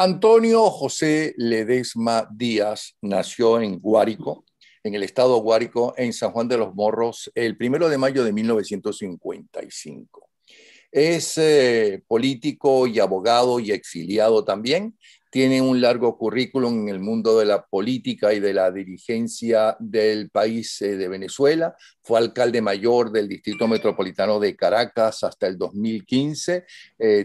Antonio José Ledesma Díaz nació en Guárico, en el estado Guárico, en San Juan de los Morros, el 1 de mayo de 1955. Es político y abogado y exiliado también. Tiene un largo currículum en el mundo de la política y de la dirigencia del país de Venezuela. Fue alcalde mayor del Distrito Metropolitano de Caracas hasta el 2015.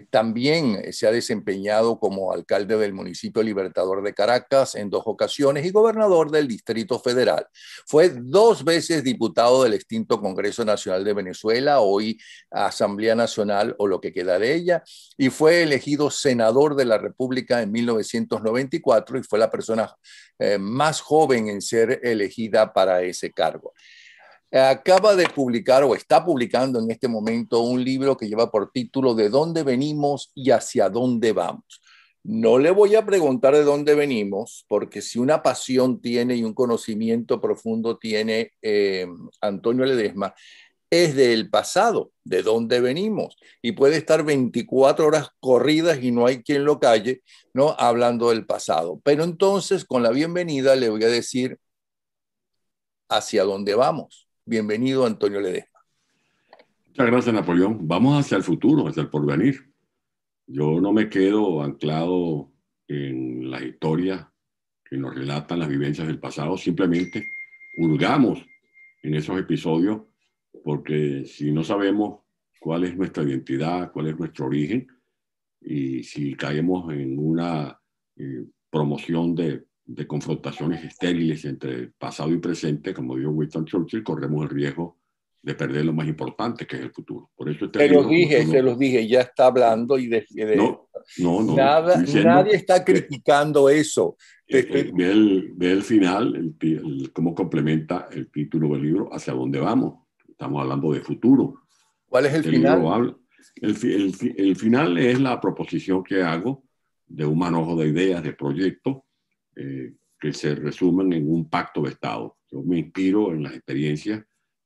También se ha desempeñado como alcalde del municipio Libertador de Caracas en 2 ocasiones y gobernador del Distrito Federal. Fue 2 veces diputado del extinto Congreso Nacional de Venezuela, hoy Asamblea Nacional o lo que queda de ella, y fue elegido senador de la República en 1994 y fue la persona más joven en ser elegida para ese cargo. Acaba de publicar o está publicando en este momento un libro que lleva por título ¿De dónde venimos y hacia dónde vamos? No le voy a preguntar de dónde venimos, porque si una pasión tiene y un conocimiento profundo tiene Antonio Ledesma, es del pasado, de dónde venimos, y puede estar 24 horas corridas y no hay quien lo calle, ¿no? Hablando del pasado. Pero entonces, con la bienvenida, le voy a decir hacia dónde vamos. Bienvenido, Antonio Ledesma. Muchas gracias, Napoleón. Vamos hacia el futuro, hacia el porvenir. Yo no me quedo anclado en las historias que nos relatan las vivencias del pasado, simplemente hurgamos en esos episodios, porque si no sabemos cuál es nuestra identidad, cuál es nuestro origen, y si caemos en una promoción de confrontaciones estériles entre pasado y presente, como dijo Winston Churchill, corremos el riesgo de perder lo más importante, que es el futro. Por eso este libro, Se los dije, ya está hablando y no, nada, nadie está criticando eso. Ve el final, cómo complementa el título del libro, hacia dónde vamos. Estamos hablando de futuro. ¿Cuál es el final? Habla, el final es la proposición que hago de un manojo de ideas, de proyectos, que se resumen en un pacto de Estado. Yo me inspiro en las experiencias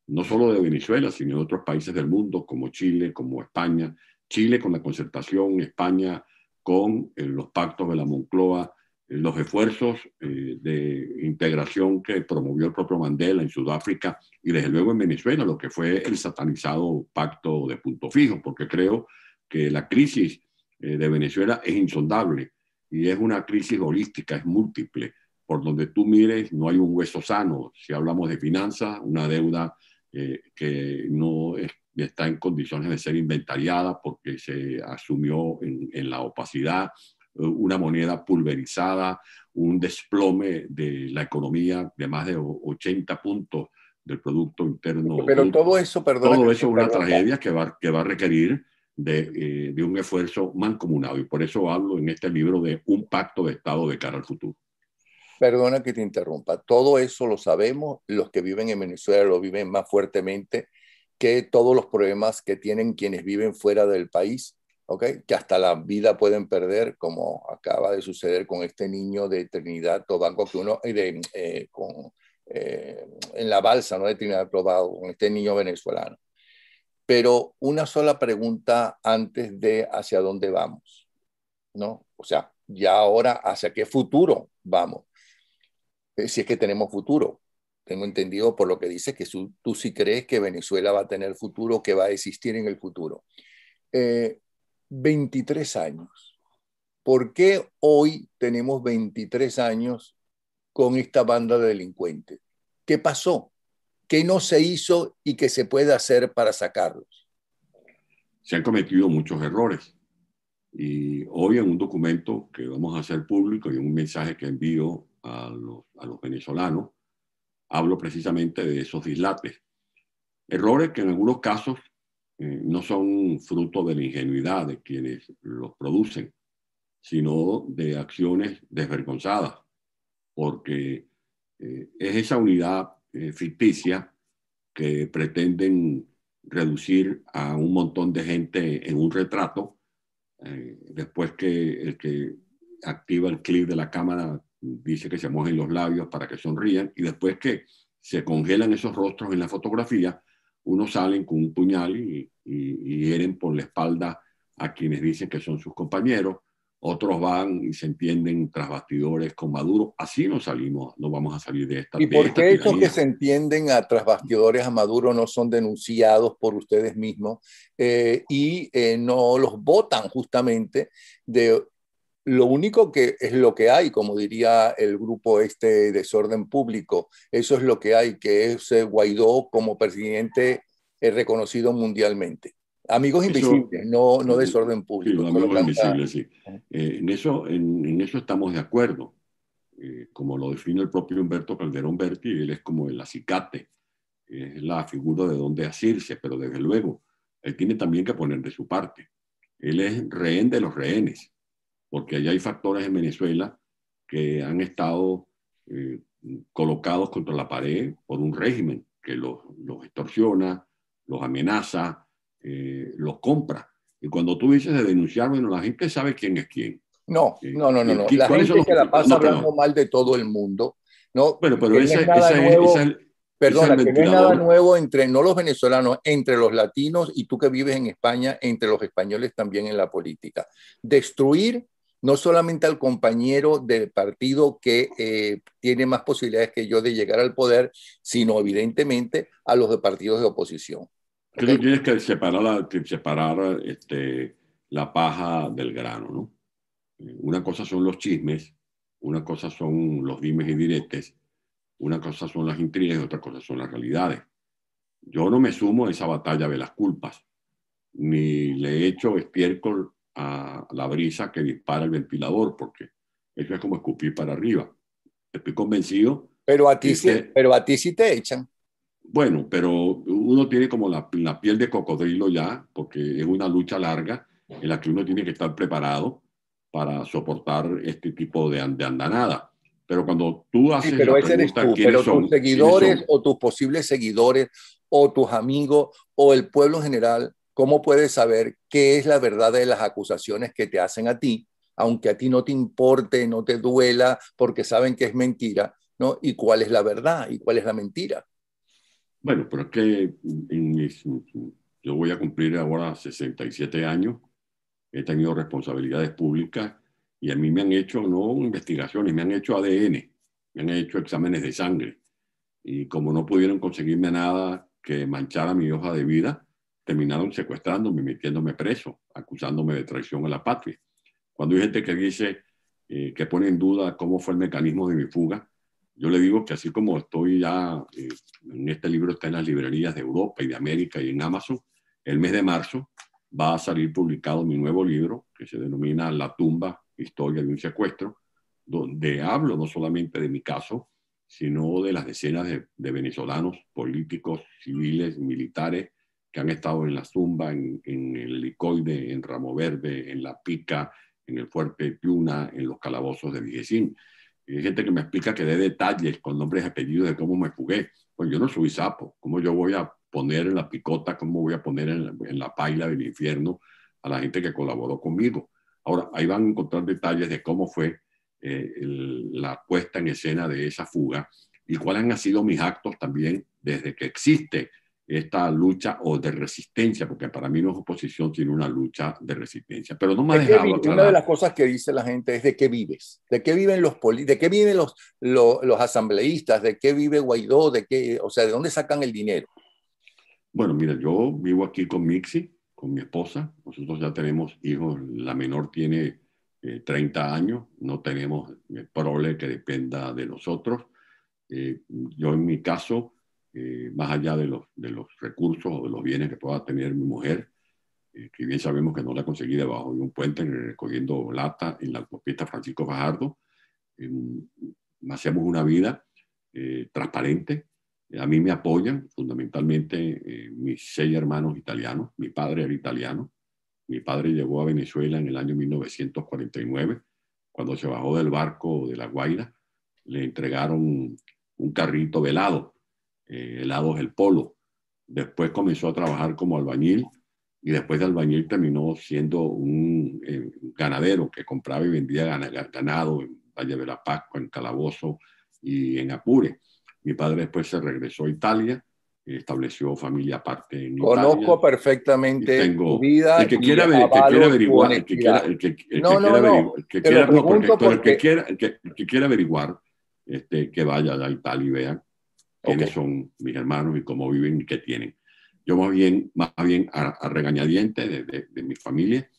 no solo de Venezuela, sino de otros países del mundo, como Chile, como España. Chile con la concertación, España con los pactos de la Moncloa, los esfuerzos de integración que promovió el propio Mandela en Sudáfrica y desde luego en Venezuela, lo que fue el satanizado pacto de Punto Fijo, porque creo que la crisis de Venezuela es insondable y es una crisis holística, es múltiple. Por donde tú mires, no hay un hueso sano. Si hablamos de finanzas, una deuda que no está en condiciones de ser inventariada porque se asumió en la opacidad, una moneda pulverizada, un desplome de la economía de más de 80 puntos del Producto Interno Pero Bruto. todo eso, perdona. Todo eso es una tragedia que va a requerir de un esfuerzo mancomunado. Y por eso hablo en este libro de un pacto de Estado de cara al futuro. Perdona que te interrumpa. Todo eso lo sabemos. Los que viven en Venezuela lo viven más fuertemente que todos los problemas que tienen quienes viven fuera del país, ¿okay? Que hasta la vida pueden perder, como acaba de suceder con este niño de Trinidad Tobago, que uno en la balsa, ¿no? De Trinidad Tobago, con este niño venezolano. Pero una sola pregunta antes de hacia dónde vamos, ¿no? O sea, ya ahora, ¿hacia qué futuro vamos? Si es que tenemos futuro. Tengo entendido por lo que dices que tú sí crees que Venezuela va a tener futuro, que va a existir en el futuro. 23 años. ¿Por qué hoy tenemos 23 años con esta banda de delincuentes? ¿Qué pasó? ¿Qué no se hizo y qué se puede hacer para sacarlos? Se han cometido muchos errores. Y hoy en un documento que vamos a hacer público y en un mensaje que envío a los venezolanos, hablo precisamente de esos dislates. Errores que en algunos casos no son fruto de la ingenuidad de quienes los producen, sino de acciones desvergonzadas, porque es esa unidad ficticia que pretenden reducir a un montón de gente en un retrato, después que el que activa el clip de la cámara dice que se mojen los labios para que sonrían, y después que se congelan esos rostros en la fotografía, unos salen con un puñal y hieren por la espalda a quienes dicen que son sus compañeros, otros van y se entienden tras bastidores con Maduro. Así no salimos, no vamos a salir de ¿Y de por esta qué esos que tiranía. se entienden a tras bastidores a Maduro no son denunciados por ustedes mismos no los votan justamente de lo único que es lo que hay, como diría el grupo este Desorden Público, eso es lo que hay, que es Guaidó como presidente reconocido mundialmente. Amigos Eso, invisibles, no, no sí, Desorden sí, Público. los Solo amigos tanta... invisibles, sí. En eso estamos de acuerdo. Como lo define el propio Humberto Calderón Berti, él es como el acicate, es la figura de donde asirse, pero desde luego, él tiene también que poner de su parte. Él es rehén de los rehenes, porque allá hay factores en Venezuela que han estado eh, colocados contra la pared por un régimen que los extorsiona, los amenaza, los compra. Y cuando tú dices de denunciar, bueno, la gente sabe quién es quién. No, no, no, no, no. La ¿Cuáles son gente los se la implicados? pasa No, hablando perdón. mal de todo el mundo, ¿no? Bueno, pero Que no es nada nuevo. ese es el Perdona, que no es nada ventilador. nuevo entre no los venezolanos, entre los latinos y tú que vives en España, entre los españoles también en la política. Destruir no solamente al compañero del partido que tiene más posibilidades que yo de llegar al poder, sino evidentemente a los de partidos de oposición. Que ¿Ok? tú tienes que separar la paja del grano, ¿no? Una cosa son los chismes, una cosa son los dimes y diretes, una cosa son las intrigas y otra cosa son las realidades. Yo no me sumo a esa batalla de las culpas, ni le echo estiércol a la brisa que dispara el ventilador, porque eso es como escupir para arriba. Estoy convencido que Pero a ti sí te echan. bueno, pero uno tiene como la piel de cocodrilo ya, porque es una lucha larga en la que uno tiene que estar preparado para soportar este tipo de andanada. Pero cuando tú Sí, haces pero la ese eres pregunta, tú, pero tus ¿quiénes seguidores son? o tus posibles seguidores o tus amigos o el pueblo en general, ¿cómo puedes saber qué es la verdad de las acusaciones que te hacen a ti, aunque a ti no te importe, no te duela, porque saben que es mentira, ¿no? ¿Y cuál es la verdad y cuál es la mentira? Bueno, pero es que yo voy a cumplir ahora 67 años, he tenido responsabilidades públicas y a mí me han hecho no investigaciones, me han hecho ADN, me han hecho exámenes de sangre. Y como no pudieron conseguirme nada que manchara mi hoja de vida, terminaron secuestrándome, metiéndome preso, acusándome de traición a la patria. Cuando hay gente que dice que pone en duda cómo fue el mecanismo de mi fuga, yo le digo que así como estoy ya, en este libro está en las librerías de Europa y de América y en Amazon, el mes de marzo va a salir publicado mi nuevo libro que se denomina La tumba, historia de un secuestro, donde hablo no solamente de mi caso, sino de las decenas de venezolanos, políticos, civiles, militares, que han estado en la Zumba, en el Helicoide, en Ramo Verde, en La Pica, en el Fuerte Tiuna, en los calabozos de Vigesín. Y hay gente que me explica que dé detalles con nombres y apellidos de cómo me fugué. Pues yo no soy sapo. ¿Cómo yo voy a poner en la picota, cómo voy a poner en la paila del infierno a la gente que colaboró conmigo? Ahora, ahí van a encontrar detalles de cómo fue la puesta en escena de esa fuga y cuáles han sido mis actos también desde que existe esta lucha o de resistencia, porque para mí no es oposición, sino una lucha de resistencia. Pero no me ha dejado Una de aclarar. las cosas que dice la gente es de qué vives, de qué viven de qué viven los asambleístas, de qué vive Guaidó, de qué, o sea, de dónde sacan el dinero. Bueno, mira, yo vivo aquí con Mixi, con mi esposa. Nosotros ya tenemos hijos. La menor tiene 30 años. No tenemos prole que dependa de nosotros. Yo en mi caso, más allá de los recursos o de los bienes que pueda tener mi mujer, que bien sabemos que no la conseguí debajo de un puente recogiendo lata en la autopista Francisco Fajardo, eh, hacemos una vida transparente. A mí me apoyan fundamentalmente mis 6 hermanos italianos. Mi padre era italiano. Mi padre llegó a Venezuela en el año 1949. Cuando se bajó del barco de La Guaira, le entregaron un carrito de helado, helados El Polo. Después comenzó a trabajar como albañil y después de albañil terminó siendo un ganadero que compraba y vendía ganado en Valle de la Pascua, en Calabozo y en Apure. Mi padre después se regresó a Italia, estableció familia aparte en Conozco Italia. Y perfectamente tu tengo, vida y el que quiera avalo tu averiguar, honestidad. el que No, no, quiera no. averiguar, el que Te lo quiera, no, porque, pregunto pero porque, el que quiera averiguar, que vaya a Italia y vean ok, quiénes son mis hermanos y cómo viven y qué tienen. Yo más bien a regañadientes de mi familia,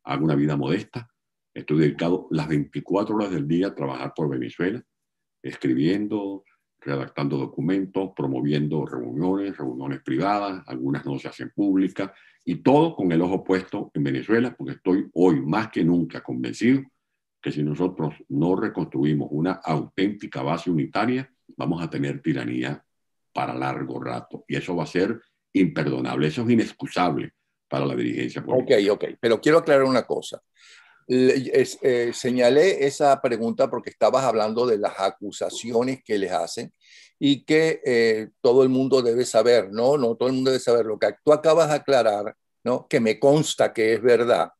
hago una vida modesta. Estoy dedicado las 24 horas del día a trabajar por Venezuela, escribiendo, redactando documentos, promoviendo reuniones, reuniones privadas, algunas no se hacen públicas, y todo con el ojo puesto en Venezuela, porque estoy hoy más que nunca convencido que si nosotros no reconstruimos una auténtica base unitaria, vamos a tener tiranía para largo rato. Y eso va a ser imperdonable, eso es inexcusable para la dirigencia ok, política. ok. Pero quiero aclarar una cosa. Señalé esa pregunta porque estabas hablando de las acusaciones que les hacen y que todo el mundo debe saber, ¿no? No todo el mundo debe saber lo que tú acabas de aclarar, ¿no? Que me consta que es verdad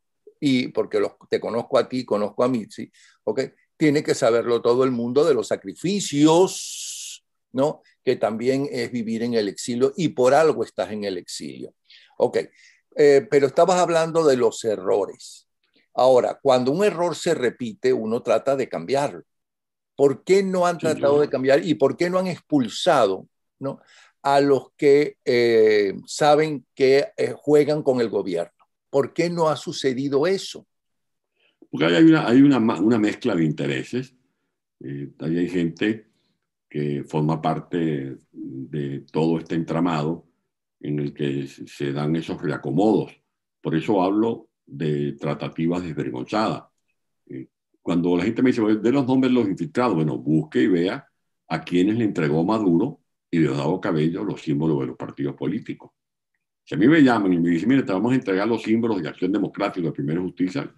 y porque te conozco a ti, conozco a Mitzi, ¿ok? Tiene que saberlo todo el mundo de los sacrificios, ¿no? Que también es vivir en el exilio y por algo estás en el exilio, ¿ok? Pero estabas hablando de los errores. Ahora, cuando un error se repite, uno trata de cambiarlo. ¿Por qué no han Sí, tratado de cambiar y por qué no han expulsado, ¿no?, a los que saben que juegan con el gobierno? ¿Por qué no ha sucedido eso? porque una mezcla de intereses. Ahí hay gente que forma parte de todo este entramado en el que se dan esos reacomodos. Por eso hablo de tratativas desvergonzadas. Eh, Cuando la gente me dice, de los nombres de los infiltrados, bueno, busque y vea a quienes le entregó Maduro y Diosdado Cabello los símbolos de los partidos políticos. Si a mí me llaman y me dicen, mire, te vamos a entregar los símbolos de Acción Democrática y de Primera Justicia,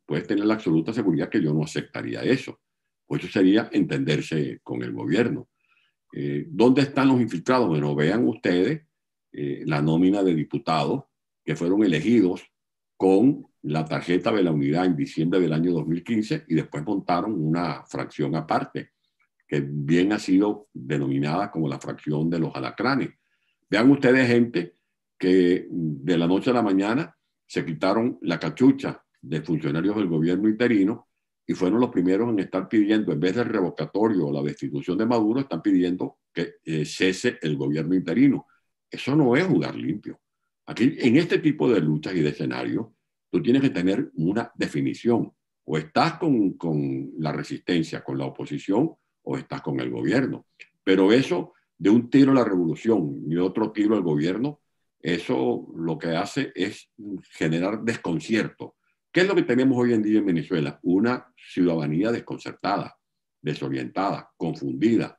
puedes tener la absoluta seguridad que yo no aceptaría eso. Pues eso sería entenderse con el gobierno. ¿Dónde están los infiltrados? Bueno, vean ustedes la nómina de diputados que fueron elegidos con la tarjeta de la unidad en diciembre del año 2015 y después montaron una fracción aparte, que bien ha sido denominada como la fracción de los alacranes. Vean ustedes gente que de la noche a la mañana se quitaron la cachucha de funcionarios del gobierno interino y fueron los primeros en estar pidiendo, en vez del revocatorio o la destitución de Maduro, están pidiendo que cese el gobierno interino. Eso no es jugar limpio. Aquí, en este tipo de luchas y de escenarios, tú tienes que tener una definición. O estás con la resistencia, con la oposición, o estás con el gobierno. Pero eso de un tiro a la revolución y otro tiro al gobierno, eso lo que hace es generar desconcierto. ¿Qué es lo que tenemos hoy en día en Venezuela? Una ciudadanía desconcertada, desorientada, confundida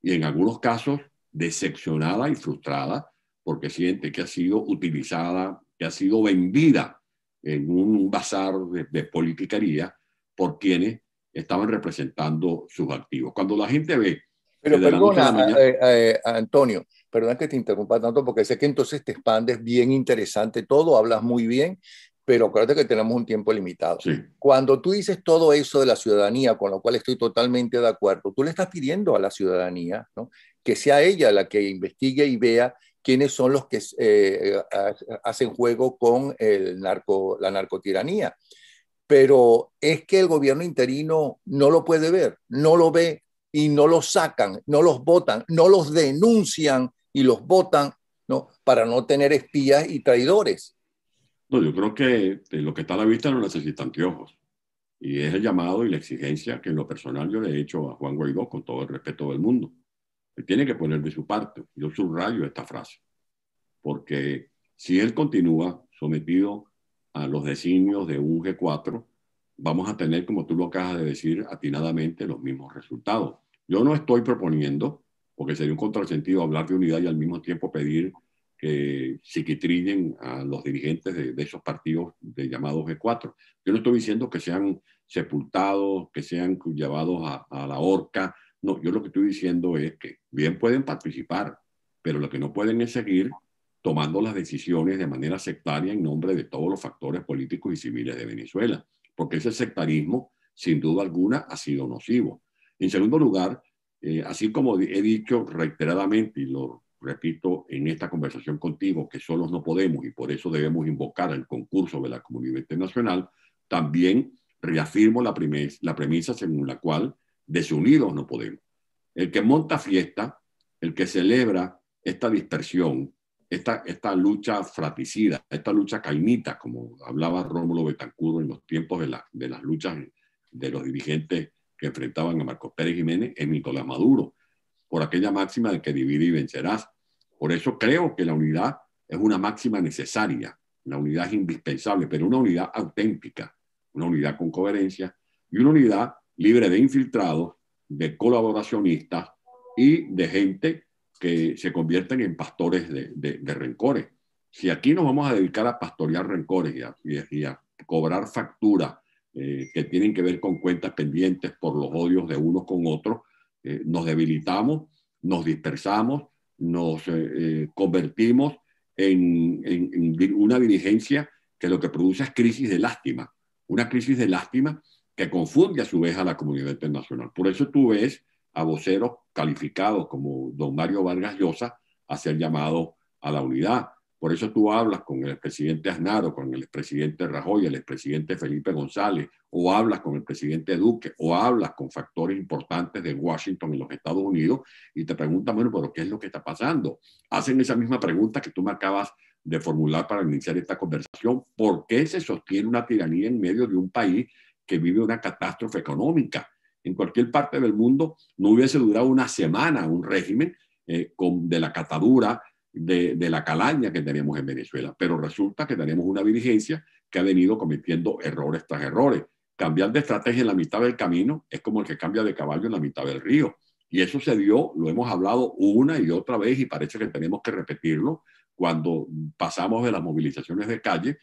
y en algunos casos decepcionada y frustrada porque siente que ha sido utilizada, que ha sido vendida en un bazar de politiquería por quienes estaban representando sus activos. Cuando la gente ve que Pero de la noche a la perdona, mañana, Antonio, perdona que te interrumpa tanto porque sé que entonces te expandes bien interesante todo, hablas muy bien, pero acuérdate que tenemos un tiempo limitado. sí, Cuando tú dices todo eso de la ciudadanía, con lo cual estoy totalmente de acuerdo, tú le estás pidiendo a la ciudadanía, ¿no?, que sea ella la que investigue y vea quiénes son los que hacen juego con la narcotiranía. Pero es que el gobierno interino no lo puede ver, no lo ve y no los sacan, no los votan, no los denuncian y los votan, ¿no?, para no tener espías y traidores. no, yo creo que lo que está a la vista no necesita anteojos. Y es el llamado y la exigencia que en lo personal yo le he hecho a Juan Guaidó con todo el respeto del mundo. Él tiene que poner de su parte. Yo subrayo esta frase, porque si él continúa sometido a los designios de un G4, vamos a tener, como tú lo acabas de decir atinadamente, los mismos resultados. Yo no estoy proponiendo, porque sería un contrasentido hablar de unidad y al mismo tiempo pedir que psiquitrillen a los dirigentes de esos partidos de llamados G4. Yo no estoy diciendo que sean sepultados, que sean llevados a la horca. No, yo lo que estoy diciendo es que bien pueden participar, pero lo que no pueden es seguir tomando las decisiones de manera sectaria en nombre de todos los factores políticos y civiles de Venezuela, porque ese sectarismo, sin duda alguna, ha sido nocivo. En segundo lugar, así como he dicho reiteradamente y lo repito en esta conversación contigo, que solos no podemos y por eso debemos invocar el concurso de la comunidad internacional, también reafirmo la premisa según la cual desunidos no podemos. El que monta fiesta, el que celebra esta dispersión, esta lucha fratricida, esta lucha caimita, como hablaba Rómulo Betancourt en los tiempos de las luchas de los dirigentes que enfrentaban a Marcos Pérez Jiménez, es Nicolás Maduro, por aquella máxima de que divide y vencerás. Por eso creo que la unidad es una máxima necesaria, la unidad es indispensable, pero una unidad auténtica, una unidad con coherencia y una unidad libre de infiltrados, de colaboracionistas y de gente que se convierten en pastores de rencores. Si aquí nos vamos a dedicar a pastorear rencores y a cobrar facturas que tienen que ver con cuentas pendientes por los odios de unos con otros, nos debilitamos, nos dispersamos, nos convertimos en una dirigencia que lo que produce es crisis de lástima, una crisis de lástima que confunde a su vez a la comunidad internacional. Por eso tú ves a voceros calificados como don Mario Vargas Llosa hacer llamado a la unidad. Por eso tú hablas con el expresidente Aznar o con el expresidente Rajoy, el expresidente Felipe González, o hablas con el presidente Duque, o hablas con factores importantes de Washington y los Estados Unidos y te preguntan, bueno, pero ¿qué es lo que está pasando? Hacen esa misma pregunta que tú me acabas de formular para iniciar esta conversación. ¿Por qué se sostiene una tiranía en medio de un país que vive una catástrofe económica? En cualquier parte del mundo no hubiese durado una semana un régimen de la catadura, de la calaña que tenemos en Venezuela. Pero resulta que tenemos una dirigencia que ha venido cometiendo errores tras errores. Cambiar de estrategia en la mitad del camino es como el que cambia de caballo en la mitad del río. Y eso se dio, lo hemos hablado una y otra vez y parece que tenemos que repetirlo cuando pasamos de las movilizaciones de calle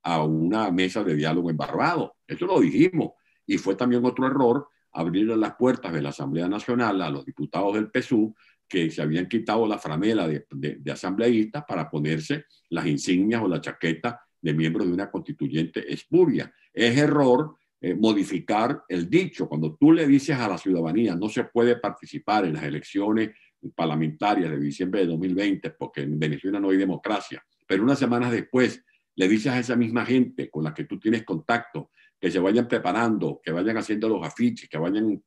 a una mesa de diálogo en Barbados. Eso lo dijimos. Y fue también otro error abrir las puertas de la Asamblea Nacional a los diputados del PSUV que se habían quitado la franela de asambleístas para ponerse las insignias o la chaqueta de miembros de una constituyente espuria. Es error modificar el dicho. Cuando tú le dices a la ciudadanía no se puede participar en las elecciones parlamentarias de diciembre de 2020 porque en Venezuela no hay democracia, pero unas semanas después le dices a esa misma gente con la que tú tienes contacto que se vayan preparando, que vayan haciendo los afiches, que vayan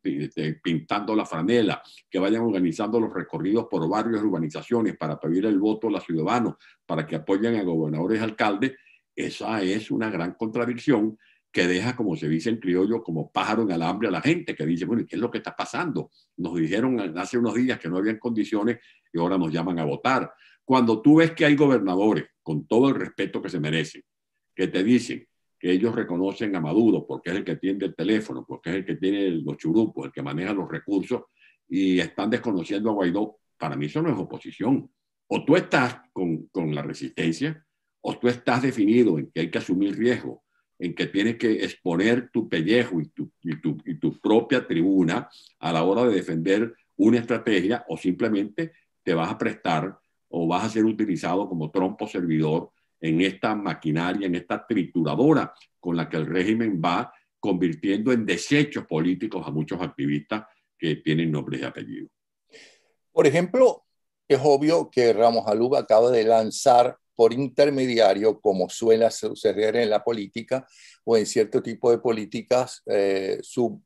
pintando la franela, que vayan organizando los recorridos por barrios y urbanizaciones para pedir el voto a los ciudadanos, para que apoyen a gobernadores y alcaldes. Esa es una gran contradicción que deja, como se dice en criollo, como pájaro en alambre a la gente, que dice, bueno, ¿qué es lo que está pasando? Nos dijeron hace unos días que no habían condiciones y ahora nos llaman a votar. Cuando tú ves que hay gobernadores, con todo el respeto que se merecen, que te dicen que ellos reconocen a Maduro porque es el que tiene el teléfono, porque es el que tiene los churupos, el que maneja los recursos y están desconociendo a Guaidó, para mí eso no es oposición. O tú estás con la resistencia o tú estás definido en que hay que asumir riesgo, en que tienes que exponer tu pellejo y tu propia tribuna a la hora de defender una estrategia o simplemente te vas a prestar o vas a ser utilizado como trompo servidor en esta maquinaria, en esta trituradora con la que el régimen va convirtiendo en desechos políticos a muchos activistas que tienen nombres y apellidos. Por ejemplo, es obvio que Ramos Aluba acaba de lanzar por intermediario, como suele suceder en la política o en cierto tipo de políticas, su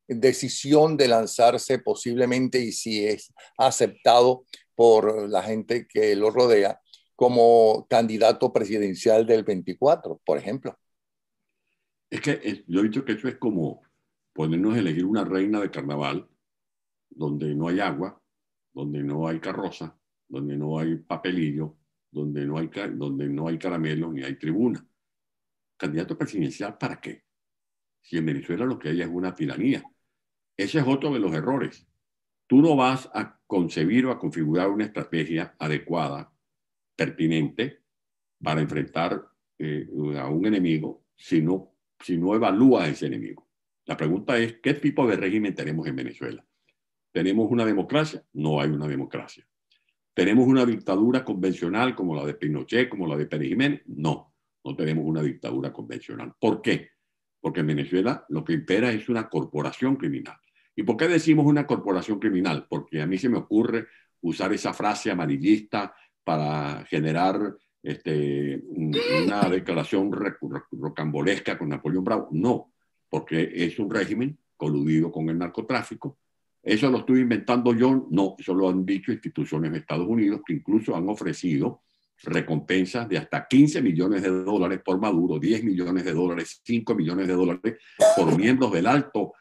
decisión de lanzarse posiblemente, y si es aceptado por la gente que lo rodea, como candidato presidencial del 24, por ejemplo. Es que yo he dicho que eso es como ponernos a elegir una reina de carnaval donde no hay agua, donde no hay carroza, donde no hay papelillo, donde no hay caramelos ni hay tribuna. ¿Candidato presidencial para qué? Si en Venezuela lo que hay es una tiranía. Ese es otro de los errores. Tú no vas a concebir o a configurar una estrategia adecuada, pertinente, para enfrentar a un enemigo si no evalúas a ese enemigo. La pregunta es, ¿qué tipo de régimen tenemos en Venezuela? ¿Tenemos una democracia? No hay una democracia. ¿Tenemos una dictadura convencional como la de Pinochet, como la de Pérez Jiménez? No, no tenemos una dictadura convencional. ¿Por qué? Porque en Venezuela lo que impera es una corporación criminal. ¿Y por qué decimos una corporación criminal? Porque a mí se me ocurre usar esa frase amarillista para generar una declaración rocambolesca con Napoleón Bravo. No, porque es un régimen coludido con el narcotráfico. ¿Eso lo estoy inventando yo? No, eso lo han dicho instituciones de Estados Unidos, que incluso han ofrecido recompensas de hasta 15 millones de dólares por Maduro, 10 millones de dólares, 5 millones de dólares por miembros del alto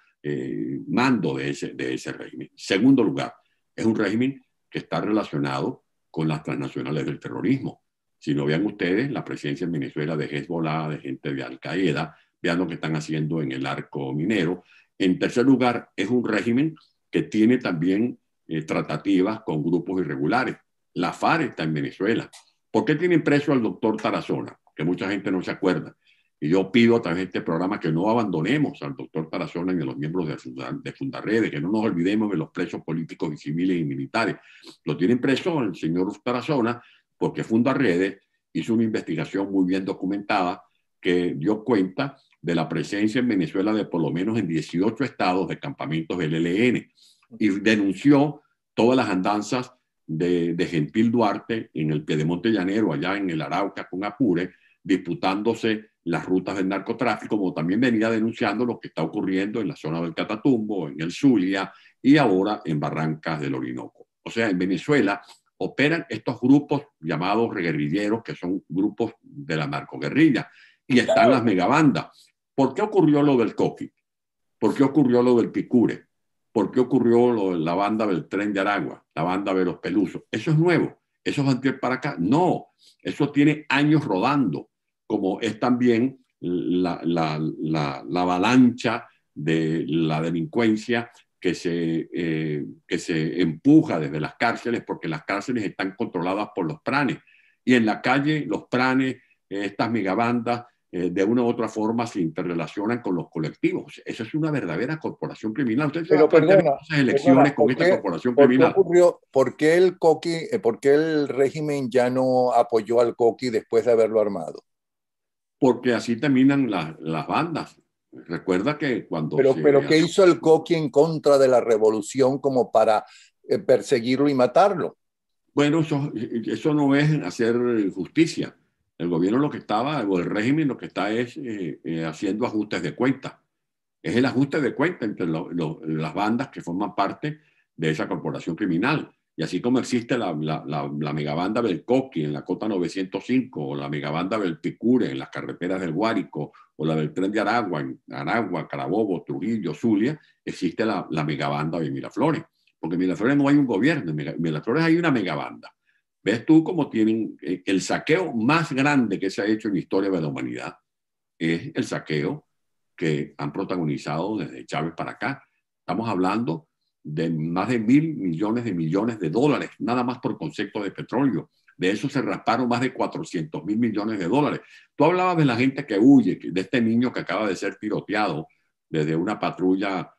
mando de ese régimen. Segundo lugar, es un régimen que está relacionado con las transnacionales del terrorismo. Si no, vean ustedes la presencia en Venezuela de Hezbollah, de gente de Al-Qaeda, vean lo que están haciendo en el arco minero. En tercer lugar, es un régimen que tiene también tratativas con grupos irregulares. La FARC está en Venezuela. ¿Por qué tienen preso al doctor Tarazona? Que mucha gente no se acuerda. Y yo pido a través de este programa que no abandonemos al doctor Tarazona ni a los miembros de Fundarredes, que no nos olvidemos de los presos políticos y civiles y militares. Lo tienen preso el señor Tarazona porque Fundarredes hizo una investigación muy bien documentada que dio cuenta de la presencia en Venezuela de por lo menos en 18 estados de campamentos del ELN y denunció todas las andanzas de Gentil Duarte en el Piedemonte Llanero, allá en el Arauca con Apure, disputándose las rutas del narcotráfico, como también venía denunciando lo que está ocurriendo en la zona del Catatumbo, en el Zulia y ahora en Barrancas del Orinoco. O sea, en Venezuela operan estos grupos llamados guerrilleros, que son grupos de la narcoguerrilla, y están las megabandas. ¿Por qué ocurrió lo del Coqui? ¿Por qué ocurrió lo del Picure? ¿Por qué ocurrió lo de la banda del Tren de Aragua, la banda de los Pelusos? ¿Eso es nuevo? ¿Eso es anterior para acá? No, eso tiene años rodando, como es también la avalancha de la delincuencia que se empuja desde las cárceles, porque las cárceles están controladas por los pranes. Y en la calle, los pranes, estas megabandas, de una u otra forma se interrelacionan con los colectivos. Eso es una verdadera corporación criminal. Usted se va a plantear esas elecciones con esta corporación criminal. ¿Por qué el régimen ya no apoyó al Coqui después de haberlo armado? Porque así terminan las bandas. Recuerda que cuando... Pero ¿qué hizo el Coqui en contra de la revolución como para perseguirlo y matarlo? Bueno, eso no es hacer justicia. El gobierno lo que estaba, o el régimen lo que está es haciendo ajustes de cuenta. Es el ajuste de cuenta entre las bandas que forman parte de esa corporación criminal. Y así como existe la megabanda del Coqui en la Cota 905, o la megabanda del Picure en las carreteras del Guárico, o la del Tren de Aragua, en Aragua, Carabobo, Trujillo, Zulia, existe la megabanda de Miraflores. Porque en Miraflores no hay un gobierno, en Miraflores hay una megabanda. ¿Ves tú cómo tienen el saqueo más grande que se ha hecho en la historia de la humanidad? Es el saqueo que han protagonizado desde Chávez para acá. Estamos hablando de más de 1.000 millones de dólares, nada más por concepto de petróleo. De eso se rasparon más de 400.000 millones de dólares. Tú hablabas de la gente que huye, de este niño que acaba de ser tiroteado desde una patrulla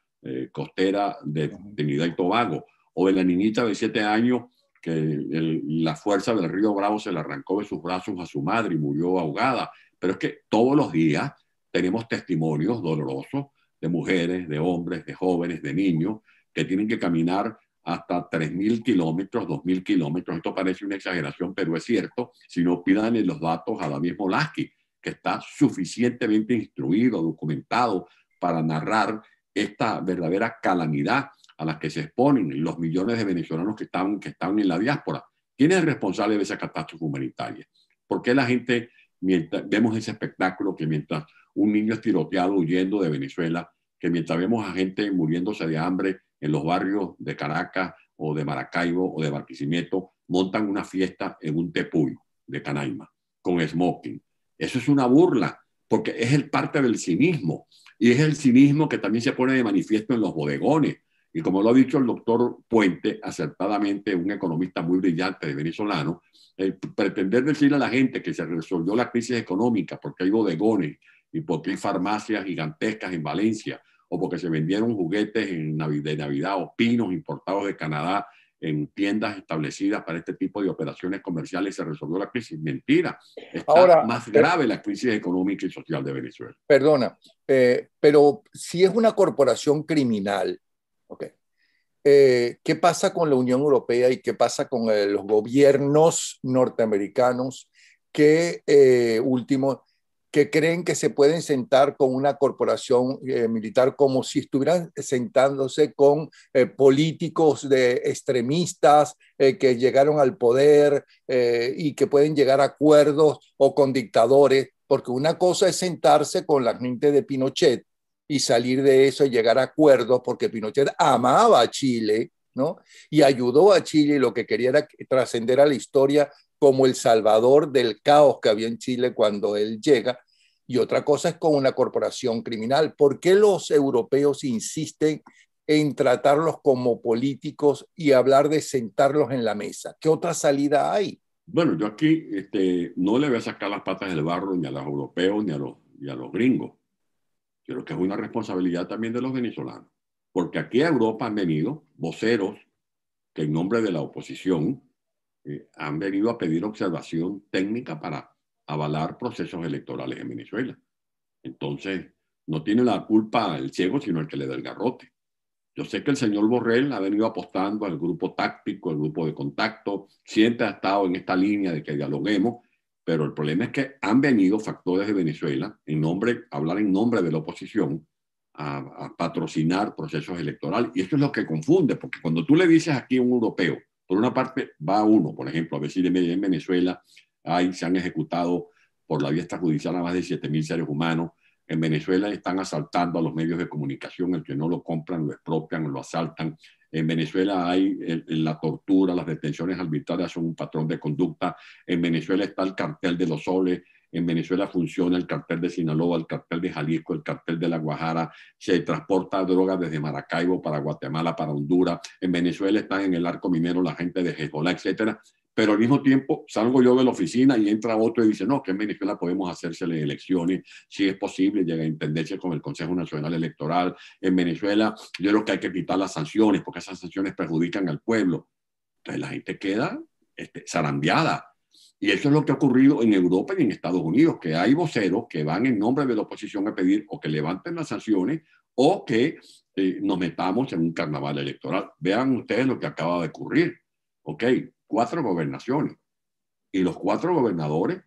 costera de Trinidad y Tobago, o de la niñita de 7 años que la fuerza del río Bravo se le arrancó de sus brazos a su madre y murió ahogada. Pero es que todos los días tenemos testimonios dolorosos de mujeres, de hombres, de jóvenes, de niños que tienen que caminar hasta 3.000 kilómetros, 2.000 kilómetros. Esto parece una exageración, pero es cierto. Si no, pídanle los datos a David Molaski, que está suficientemente instruido, documentado para narrar esta verdadera calamidad a la que se exponen los millones de venezolanos que están en la diáspora. ¿Quién es el responsable de esa catástrofe humanitaria? ¿Por qué la gente, mientras vemos ese espectáculo, que mientras un niño es tiroteado huyendo de Venezuela, que mientras vemos a gente muriéndose de hambre en los barrios de Caracas o de Maracaibo o de Barquisimeto, montan una fiesta en un tepuy de Canaima con smoking? Eso es una burla, porque es el parte del cinismo, y es el cinismo que también se pone de manifiesto en los bodegones. Y como lo ha dicho el doctor Puente, acertadamente, un economista muy brillante de venezolano, el pretender decirle a la gente que se resolvió la crisis económica porque hay bodegones y porque hay farmacias gigantescas en Valencia, o porque se vendieron juguetes de Navidad o pinos importados de Canadá en tiendas establecidas para este tipo de operaciones comerciales, se resolvió la crisis. Mentira. Está ahora más grave la crisis económica y social de Venezuela. Perdona, pero si es una corporación criminal, okay, ¿Qué pasa con la Unión Europea y qué pasa con los gobiernos norteamericanos que, último, que creen que se pueden sentar con una corporación militar como si estuvieran sentándose con políticos de extremistas que llegaron al poder y que pueden llegar a acuerdos o con dictadores? Porque una cosa es sentarse con la gente de Pinochet y salir de eso y llegar a acuerdos, porque Pinochet amaba a Chile, ¿no? Y ayudó a Chile y lo que quería era trascender a la historia como el salvador del caos que había en Chile cuando él llega. Y otra cosa es con una corporación criminal. ¿Por qué los europeos insisten en tratarlos como políticos y hablar de sentarlos en la mesa? ¿Qué otra salida hay? Bueno, yo aquí no le voy a sacar las patas del barro ni a los europeos ni a los gringos. Creo que es una responsabilidad también de los venezolanos. Porque aquí a Europa han venido voceros que en nombre de la oposición han venido a pedir observación técnica para avalar procesos electorales en Venezuela. Entonces, no tiene la culpa el ciego, sino el que le da el garrote. Yo sé que el señor Borrell ha venido apostando al grupo táctico, al grupo de contacto, siempre ha estado en esta línea de que dialoguemos, pero el problema es que han venido factores de Venezuela, hablar en nombre de la oposición, a patrocinar procesos electorales. Y esto es lo que confunde, porque cuando tú le dices aquí a un europeo, por una parte va uno, por ejemplo, a decir en Venezuela se han ejecutado por la vía extrajudicial a más de 7.000 seres humanos. En Venezuela están asaltando a los medios de comunicación, el que no lo compran, lo expropian, lo asaltan. En Venezuela hay la tortura, las detenciones arbitrarias son un patrón de conducta. En Venezuela está el cartel de los soles. En Venezuela funciona el cartel de Sinaloa, el cartel de Jalisco, el cartel de La Guajara. Se transporta droga desde Maracaibo para Guatemala, para Honduras. En Venezuela están en el arco minero la gente de Hezbollah, etcétera. Pero al mismo tiempo salgo yo de la oficina y entra otro y dice, no, que en Venezuela podemos hacerse elecciones, si es posible, llega a entenderse con el Consejo Nacional Electoral. En Venezuela yo creo que hay que quitar las sanciones porque esas sanciones perjudican al pueblo. Entonces la gente queda zarandeada. Y eso es lo que ha ocurrido en Europa y en Estados Unidos, que hay voceros que van en nombre de la oposición a pedir o que levanten las sanciones o que nos metamos en un carnaval electoral. Vean ustedes lo que acaba de ocurrir. Ok, 4 gobernaciones y los 4 gobernadores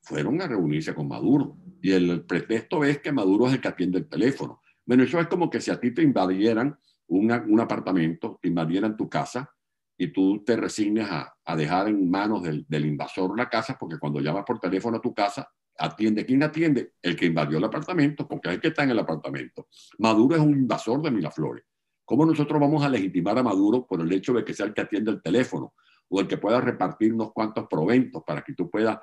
fueron a reunirse con Maduro y el pretexto es que Maduro es el que atiende el teléfono. Bueno, eso es como que si a ti te invadieran un apartamento, te invadieran tu casa y tú te resignes a dejar en manos del invasor la casa, porque cuando llamas por teléfono a tu casa, atiende. ¿Quién atiende? El que invadió el apartamento, porque es el que está en el apartamento. Maduro es un invasor de Miraflores. ¿Cómo nosotros vamos a legitimar a Maduro por el hecho de que sea el que atiende el teléfono o el que pueda repartir unos cuantos proventos para que tú puedas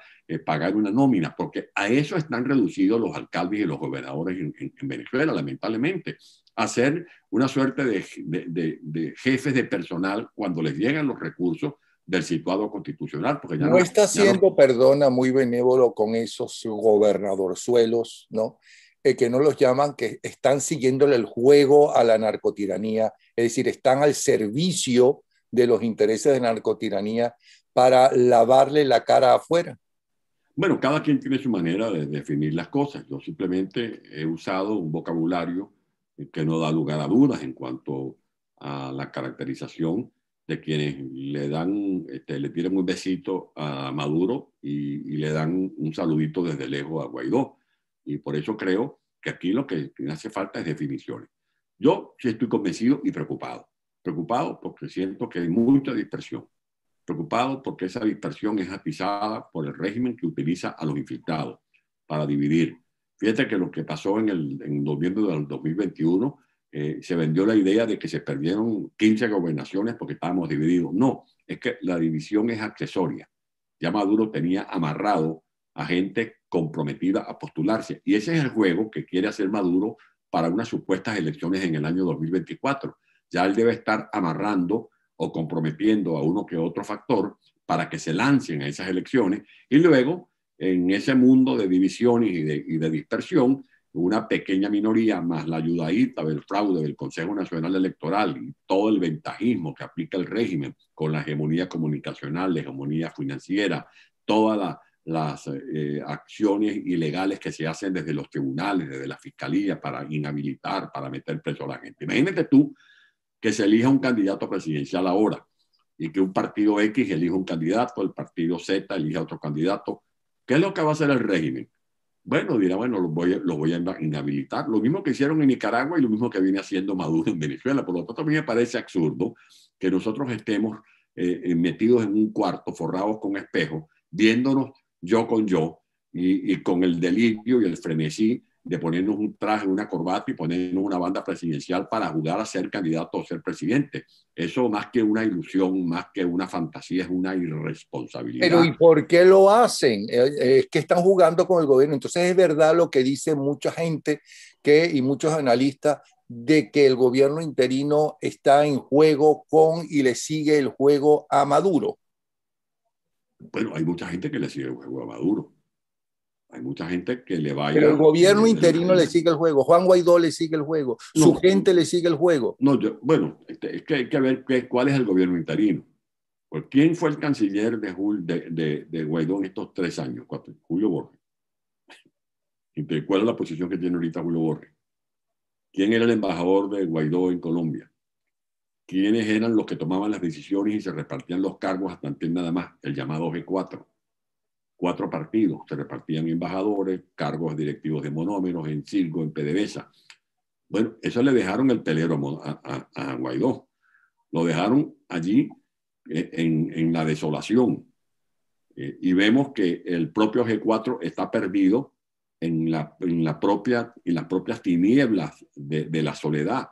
pagar una nómina? Porque a eso están reducidos los alcaldes y los gobernadores en Venezuela, lamentablemente. A ser una suerte de jefes de personal cuando les llegan los recursos del situado constitucional. Porque No está siendo, perdona, muy benévolo con esos gobernadorzuelos, ¿no? Que no los llaman, que están siguiéndole el juego a la narcotiranía, es decir, están al servicio de los intereses de narcotiranía para lavarle la cara afuera. Bueno, cada quien tiene su manera de definir las cosas. Yo simplemente he usado un vocabulario que no da lugar a dudas en cuanto a la caracterización de quienes le tiran un besito a Maduro y le dan un saludito desde lejos a Guaidó. Y por eso creo que aquí lo que hace falta es definiciones. Yo sí estoy convencido y preocupado. Preocupado porque siento que hay mucha dispersión. Preocupado porque esa dispersión es atizada por el régimen que utiliza a los infiltrados para dividir. Fíjate que lo que pasó en noviembre del 2021, se vendió la idea de que se perdieron 15 gobernaciones porque estábamos divididos. No, es que la división es accesoria. Ya Maduro tenía amarrado a gente comprometida a postularse. Y ese es el juego que quiere hacer Maduro para unas supuestas elecciones en el año 2024. Ya él debe estar amarrando o comprometiendo a uno que otro factor para que se lancen a esas elecciones y luego en ese mundo de divisiones y de dispersión, una pequeña minoría más la ayudadita del fraude del Consejo Nacional Electoral y todo el ventajismo que aplica el régimen con la hegemonía comunicacional, la hegemonía financiera, todas las acciones ilegales que se hacen desde los tribunales, desde la fiscalía para inhabilitar, para meter preso a la gente. Imagínate tú que se elija un candidato presidencial ahora y que un partido X elija un candidato, el partido Z elija otro candidato. ¿Qué es lo que va a hacer el régimen? Bueno, dirá, bueno, los voy a inhabilitar. Lo mismo que hicieron en Nicaragua y lo mismo que viene haciendo Maduro en Venezuela. Por lo tanto, a mí me parece absurdo que nosotros estemos metidos en un cuarto, forrados con espejos, viéndonos yo con yo y con el delirio y el frenesí de ponernos un traje, una corbata y ponernos una banda presidencial para jugar a ser candidato o ser presidente. Eso más que una ilusión, más que una fantasía, es una Pero irresponsabilidad. ¿y por qué lo hacen? Es que están jugando con el gobierno. Entonces es verdad lo que dice mucha gente y muchos analistas de que el gobierno interino está en juego con y le sigue el juego a Maduro. Bueno, hay mucha gente que le sigue el juego a Maduro. Hay mucha gente que le Pero el vaya. gobierno interino le sigue el juego, Juan Guaidó le sigue el juego, su No, gente le sigue el juego. no, bueno, es que hay que ver cuál es el gobierno interino. Pues, ¿quién fue el canciller de Guaidó en estos 3 años? Julio Borges. ¿Cuál es la posición que tiene ahorita Julio Borges? ¿Quién era el embajador de Guaidó en Colombia? ¿Quiénes eran los que tomaban las decisiones y se repartían los cargos hasta antes nada más? El llamado G4. 4 partidos se repartían embajadores, cargos directivos de monómeros, en Circo, en PDVSA. Bueno, eso le dejaron el pelero a Guaidó. Lo dejaron allí en la desolación. Y vemos que el propio G4 está perdido en las propias tinieblas de la soledad,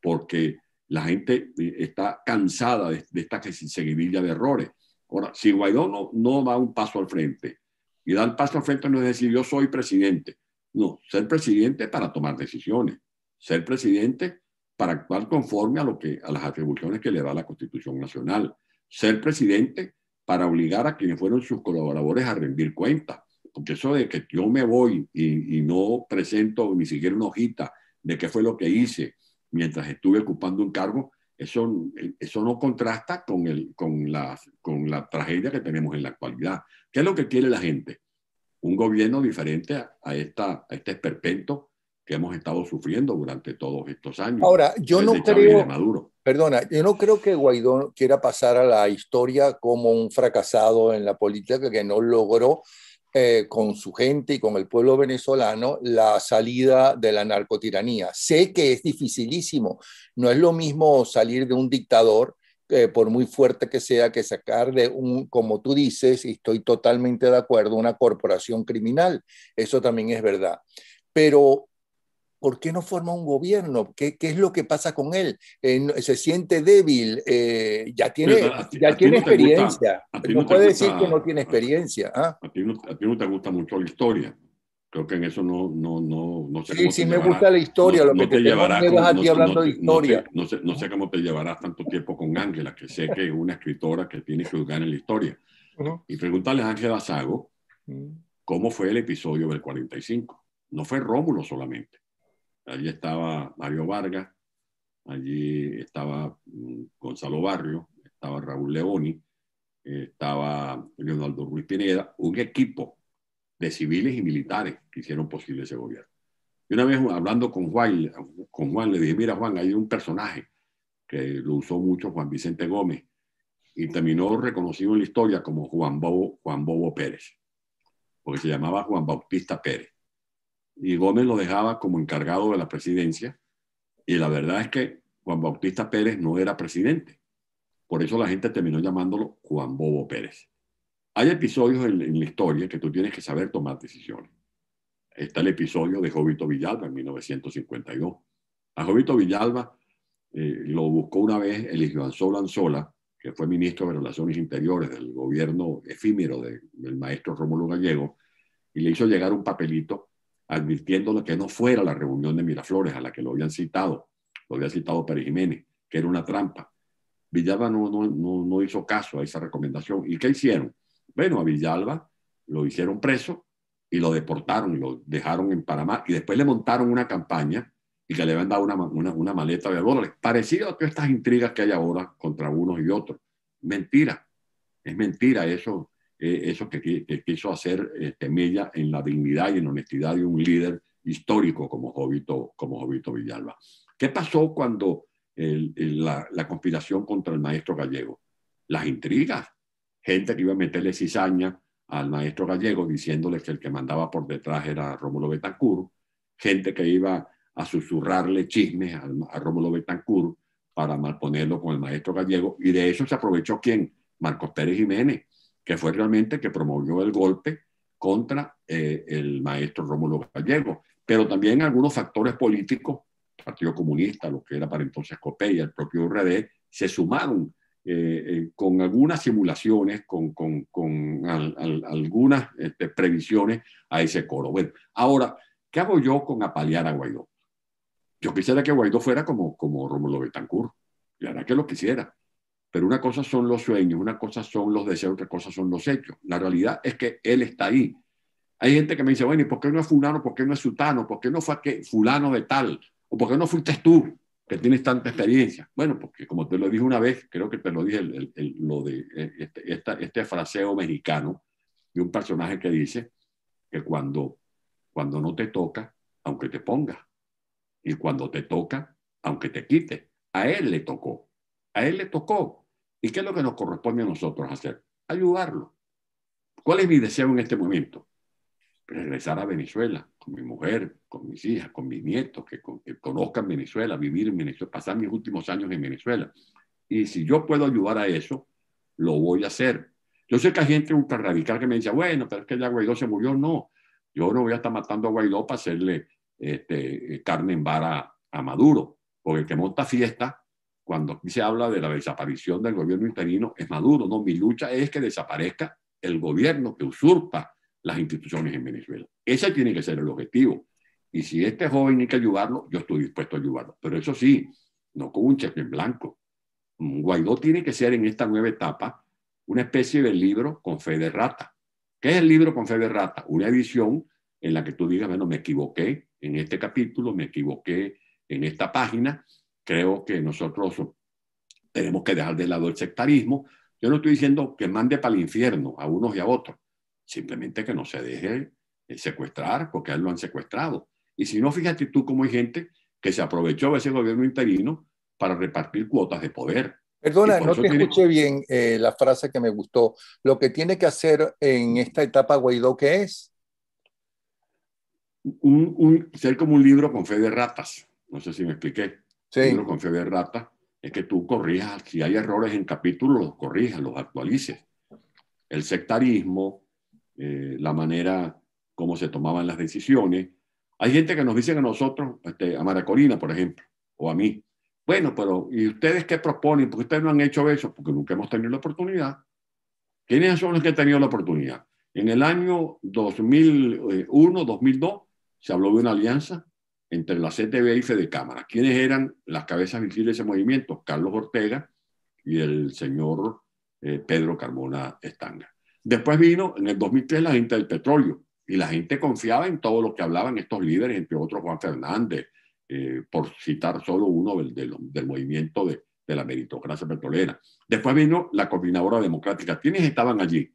porque la gente está cansada de esta seguidilla de errores. Ahora, si Guaidó no da un paso al frente, y dar paso al frente no es decir yo soy presidente, no, ser presidente para tomar decisiones, ser presidente para actuar conforme a las atribuciones que le da la Constitución Nacional, ser presidente para obligar a quienes fueron sus colaboradores a rendir cuentas, porque eso de que yo me voy y no presento ni siquiera una hojita de qué fue lo que hice mientras estuve ocupando un cargo, eso no contrasta con la tragedia que tenemos en la actualidad. ¿Qué es lo que quiere la gente? Un gobierno diferente a este esperpento que hemos estado sufriendo durante todos estos años, Ahora, que es yo el no de Chávez y de creo, Maduro. perdona, yo no creo que Guaidó quiera pasar a la historia como un fracasado en la política que no logró con su gente y con el pueblo venezolano la salida de la narcotiranía. Sé que es dificilísimo, no es lo mismo salir de un dictador, por muy fuerte que sea, que sacar de como tú dices, y estoy totalmente de acuerdo, una corporación criminal. Eso también es verdad. Pero ¿por qué no forma un gobierno? ¿Qué es lo que pasa con él? Se siente débil, Pero ya a ti tiene no te gusta, experiencia. a ti No no te puede decir que gusta, no tiene experiencia. ¿Ah? a ti no te gusta mucho la historia. Creo que en eso no sé Sí, cómo sí te me llevarás. gusta la historia. Lo que No te te tengo llevarás miedo es con, a ti hablando de historia. no sé cómo te llevarás tanto tiempo con Ángela, que sé que es una escritora que tiene que jugar en la historia. Uh-huh. Y pregúntale a Ángela Sago cómo fue el episodio del 45. No fue Rómulo solamente. Allí estaba Mario Vargas, allí estaba Gonzalo Barrio, estaba Raúl Leoni, estaba Leonardo Ruiz Pineda, un equipo de civiles y militares que hicieron posible ese gobierno. Y una vez hablando con Juan le dije, mira Juan, hay un personaje que lo usó mucho Juan Vicente Gómez y terminó reconocido en la historia como Juan Bobo Pérez, porque se llamaba Juan Bautista Pérez. Y Gómez lo dejaba como encargado de la presidencia y la verdad es que Juan Bautista Pérez no era presidente. Por eso la gente terminó llamándolo Juan Bobo Pérez. Hay episodios en la historia que tú tienes que saber tomar decisiones. Está el episodio de Jovito Villalba en 1952. A Jovito Villalba lo buscó una vez Eligio Anzola Anzola, que fue ministro de Relaciones Interiores del gobierno efímero del maestro Rómulo Gallego, y le hizo llegar un papelito advirtiéndole que no fuera a la reunión de Miraflores a la que lo había citado Pérez Jiménez, que era una trampa. Villalba no hizo caso a esa recomendación. ¿Y qué hicieron? Bueno, a Villalba lo hicieron preso y lo deportaron y lo dejaron en Panamá y después le montaron una campaña y que le habían dado una maleta de dólares, parecido a todas estas intrigas que hay ahora contra unos y otros. Mentira, es mentira eso que quiso hacer mella en la dignidad y en la honestidad de un líder histórico como Jovito Villalba. ¿Qué pasó cuando la conspiración contra el maestro Gallego. Las intrigas, gente que iba a meterle cizaña al maestro Gallego diciéndole que el que mandaba por detrás era Rómulo Betancourt, gente que iba a susurrarle chismes a Rómulo Betancourt para malponerlo con el maestro Gallego, y de eso se aprovechó ¿quién? Marcos Pérez Jiménez, que fue realmente que promovió el golpe contra el maestro Rómulo Gallego, pero también algunos factores políticos, Partido Comunista, lo que era para entonces COPEI, el propio URD, se sumaron con algunas simulaciones, con algunas previsiones a ese coro. Bueno, ahora, ¿qué hago yo con apalear a Guaidó? Yo quisiera que Guaidó fuera como Rómulo Betancourt, y hará que lo quisiera. Pero una cosa son los sueños, una cosa son los deseos, otra cosa son los hechos. La realidad es que él está ahí. Hay gente que me dice, bueno, ¿y por qué no es fulano? ¿Por qué no es sutano? ¿Por qué no fue fulano de tal? ¿O por qué no fuiste tú, que tienes tanta experiencia? Bueno, porque como te lo dije una vez, creo que te lo dije, lo de este fraseo mexicano de un personaje que dice que cuando no te toca, aunque te ponga, y cuando te toca, aunque te quite, a él le tocó. A él le tocó. ¿Y qué es lo que nos corresponde a nosotros hacer? Ayudarlo. ¿Cuál es mi deseo en este momento? Regresar a Venezuela con mi mujer, con mis hijas, con mis nietos, que conozcan Venezuela, vivir en Venezuela, pasar mis últimos años en Venezuela. Y si yo puedo ayudar a eso, lo voy a hacer. Yo sé que hay gente ultra radical que me dice, bueno, pero es que ya Guaidó se murió. No, yo no voy a estar matando a Guaidó para hacerle carne en vara a Maduro, porque el que monta fiesta, cuando aquí se habla de la desaparición del gobierno interino, es Maduro. No, mi lucha es que desaparezca el gobierno que usurpa las instituciones en Venezuela. Ese tiene que ser el objetivo. Y si este joven hay que ayudarlo, yo estoy dispuesto a ayudarlo. Pero eso sí, no con un cheque en blanco. Guaidó tiene que ser en esta nueva etapa una especie de libro con fe de rata. ¿Qué es el libro con fe de rata? Una edición en la que tú digas, bueno, me equivoqué en este capítulo, me equivoqué en esta página, creo que nosotros tenemos que dejar de lado el sectarismo. Yo no estoy diciendo que mande para el infierno a unos y a otros, simplemente que no se deje secuestrar, porque a él lo han secuestrado. Y si no, fíjate tú cómo hay gente que se aprovechó de ese gobierno interino para repartir cuotas de poder. Perdona, no te escuché bien la frase que me gustó. Lo que tiene que hacer en esta etapa Guaidó, ¿qué es? Ser como un libro con fe de ratas. No sé si me expliqué. Sí. Libro con fe de ratas es que tú corrijas, si hay errores en capítulos, los corrijas, los actualices. El sectarismo, la manera como se tomaban las decisiones. Hay gente que nos dice que nosotros, a María Corina, por ejemplo, o a mí, bueno, pero ¿y ustedes qué proponen? Porque ustedes no han hecho eso, porque nunca hemos tenido la oportunidad. ¿Quiénes son los que han tenido la oportunidad? En el año 2001, 2002, se habló de una alianza entre la CTV y Fede Cámara. ¿Quiénes eran las cabezas visibles de ese movimiento? Carlos Ortega y el señor Pedro Carmona Estanga. Después vino en el 2003 la gente del petróleo y la gente confiaba en todo lo que hablaban estos líderes, entre otros Juan Fernández, por citar solo uno del movimiento de la meritocracia petrolera. Después vino la Coordinadora Democrática. ¿Quiénes estaban allí?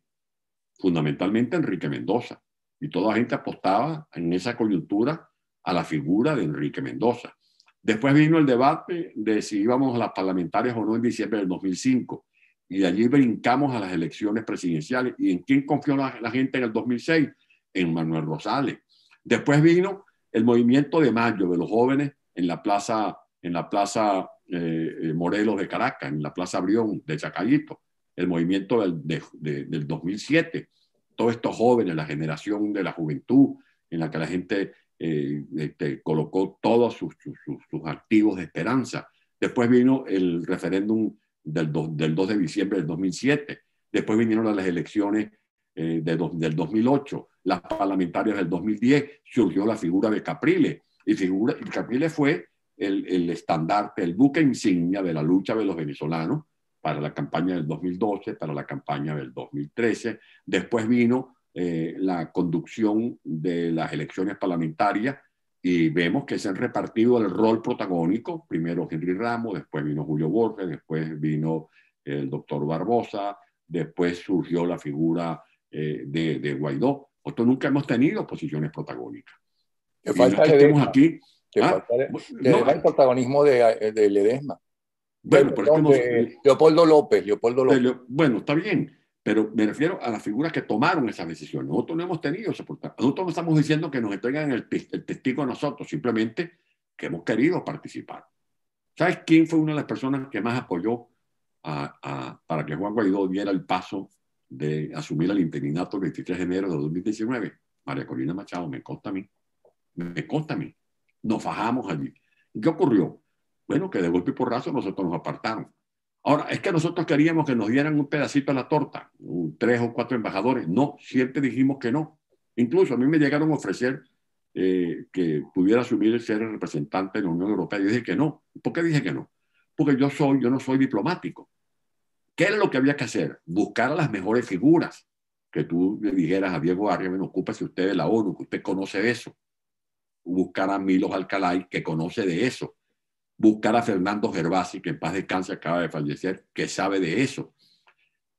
Fundamentalmente Enrique Mendoza. Y toda la gente apostaba en esa coyuntura a la figura de Enrique Mendoza. Después vino el debate de si íbamos a las parlamentarias o no en diciembre del 2005. Y de allí brincamos a las elecciones presidenciales. ¿Y en quién confió la gente en el 2006? En Manuel Rosales. Después vino el movimiento de mayo de los jóvenes en la plaza Morelos de Caracas, en la plaza Brión de Chacayito, el movimiento del 2007. Todos estos jóvenes, la generación de la juventud, en la que la gente colocó todos sus activos de esperanza. Después vino el referéndum del 2 de diciembre del 2007. Después vinieron las elecciones del 2008, las parlamentarias del 2010, surgió la figura de Capriles. Y Capriles fue el estandarte, el buque insignia de la lucha de los venezolanos para la campaña del 2012, para la campaña del 2013. Después vino la conducción de las elecciones parlamentarias y vemos que se han repartido el rol protagónico. Primero Henry Ramos, después vino Julio Borges, después vino el doctor Barbosa, después surgió la figura de Guaidó. Nosotros nunca hemos tenido posiciones protagónicas. Te falta que estemos aquí. Te falta el protagonismo de Ledesma. Bueno, pero es que Leopoldo López. Bueno, está bien, pero me refiero a las figuras que tomaron esas decisiones. Nosotros no hemos tenido esa oportunidad. Nosotros no estamos diciendo que nos entreguen el testigo a nosotros, simplemente que hemos querido participar. ¿Sabes quién fue una de las personas que más apoyó para que Juan Guaidó diera el paso de asumir el interinato el 23 de enero de 2019? María Corina Machado, me consta a mí. Me consta a mí. Nos fajamos allí. ¿Y qué ocurrió? Bueno, que de golpe y porrazo nosotros nos apartaron. Ahora, es que nosotros queríamos que nos dieran un pedacito de la torta, 3 o 4 embajadores. No, siempre dijimos que no. Incluso a mí me llegaron a ofrecer que pudiera asumir el ser el representante de la Unión Europea. Yo dije que no. ¿Por qué dije que no? Porque yo no soy diplomático. ¿Qué era lo que había que hacer? Buscar a las mejores figuras. Que tú le dijeras a Diego Arias, bueno, ocúpese usted de la ONU, que usted conoce de eso. Buscar a Milos Alcalay, que conoce de eso. Buscar a Fernando Gervasi, que en paz descanse, acaba de fallecer, que sabe de eso.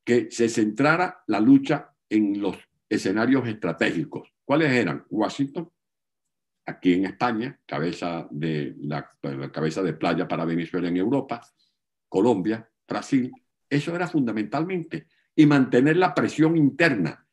Que se centrara la lucha en los escenarios estratégicos. ¿Cuáles eran? Washington, aquí en España, cabeza de playa para Venezuela en Europa, Colombia, Brasil. Eso era fundamentalmente. Y mantener la presión interna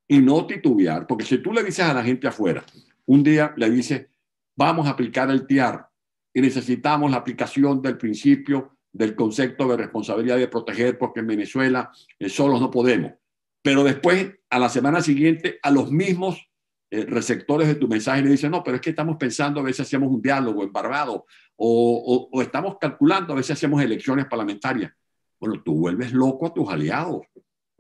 y no titubear, porque si tú le dices a la gente afuera, un día le dices, vamos a aplicar el TIAR y necesitamos la aplicación del principio del concepto de responsabilidad de proteger, porque en Venezuela solos no podemos. Pero después, a la semana siguiente, a los mismos receptores de tu mensaje le dicen, no, pero es que estamos pensando a ver si hacemos un diálogo en Barbados o estamos calculando a ver si hacemos elecciones parlamentarias. Bueno, tú vuelves loco a tus aliados,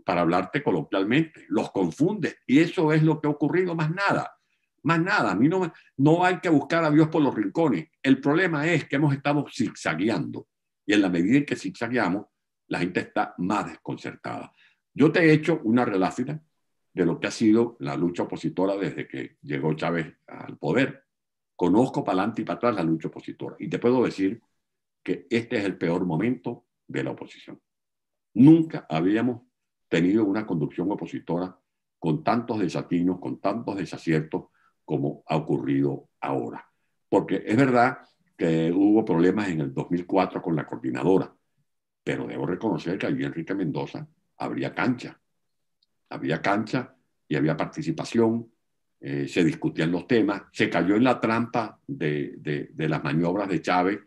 para hablarte coloquialmente, los confundes y eso es lo que ha ocurrido, más nada. Más nada, a mí no hay que buscar a Dios por los rincones. El problema es que hemos estado zigzagueando y en la medida en que zigzagueamos, la gente está más desconcertada. Yo te he hecho una reláfida de lo que ha sido la lucha opositora desde que llegó Chávez al poder. Conozco para adelante y para atrás la lucha opositora y te puedo decir que este es el peor momento de la oposición. Nunca habíamos tenido una conducción opositora con tantos desatinos, con tantos desaciertos como ha ocurrido ahora. Porque es verdad que hubo problemas en el 2004 con la coordinadora, pero debo reconocer que allí Enrique Mendoza había cancha y había participación, se discutían los temas, se cayó en la trampa de las maniobras de Chávez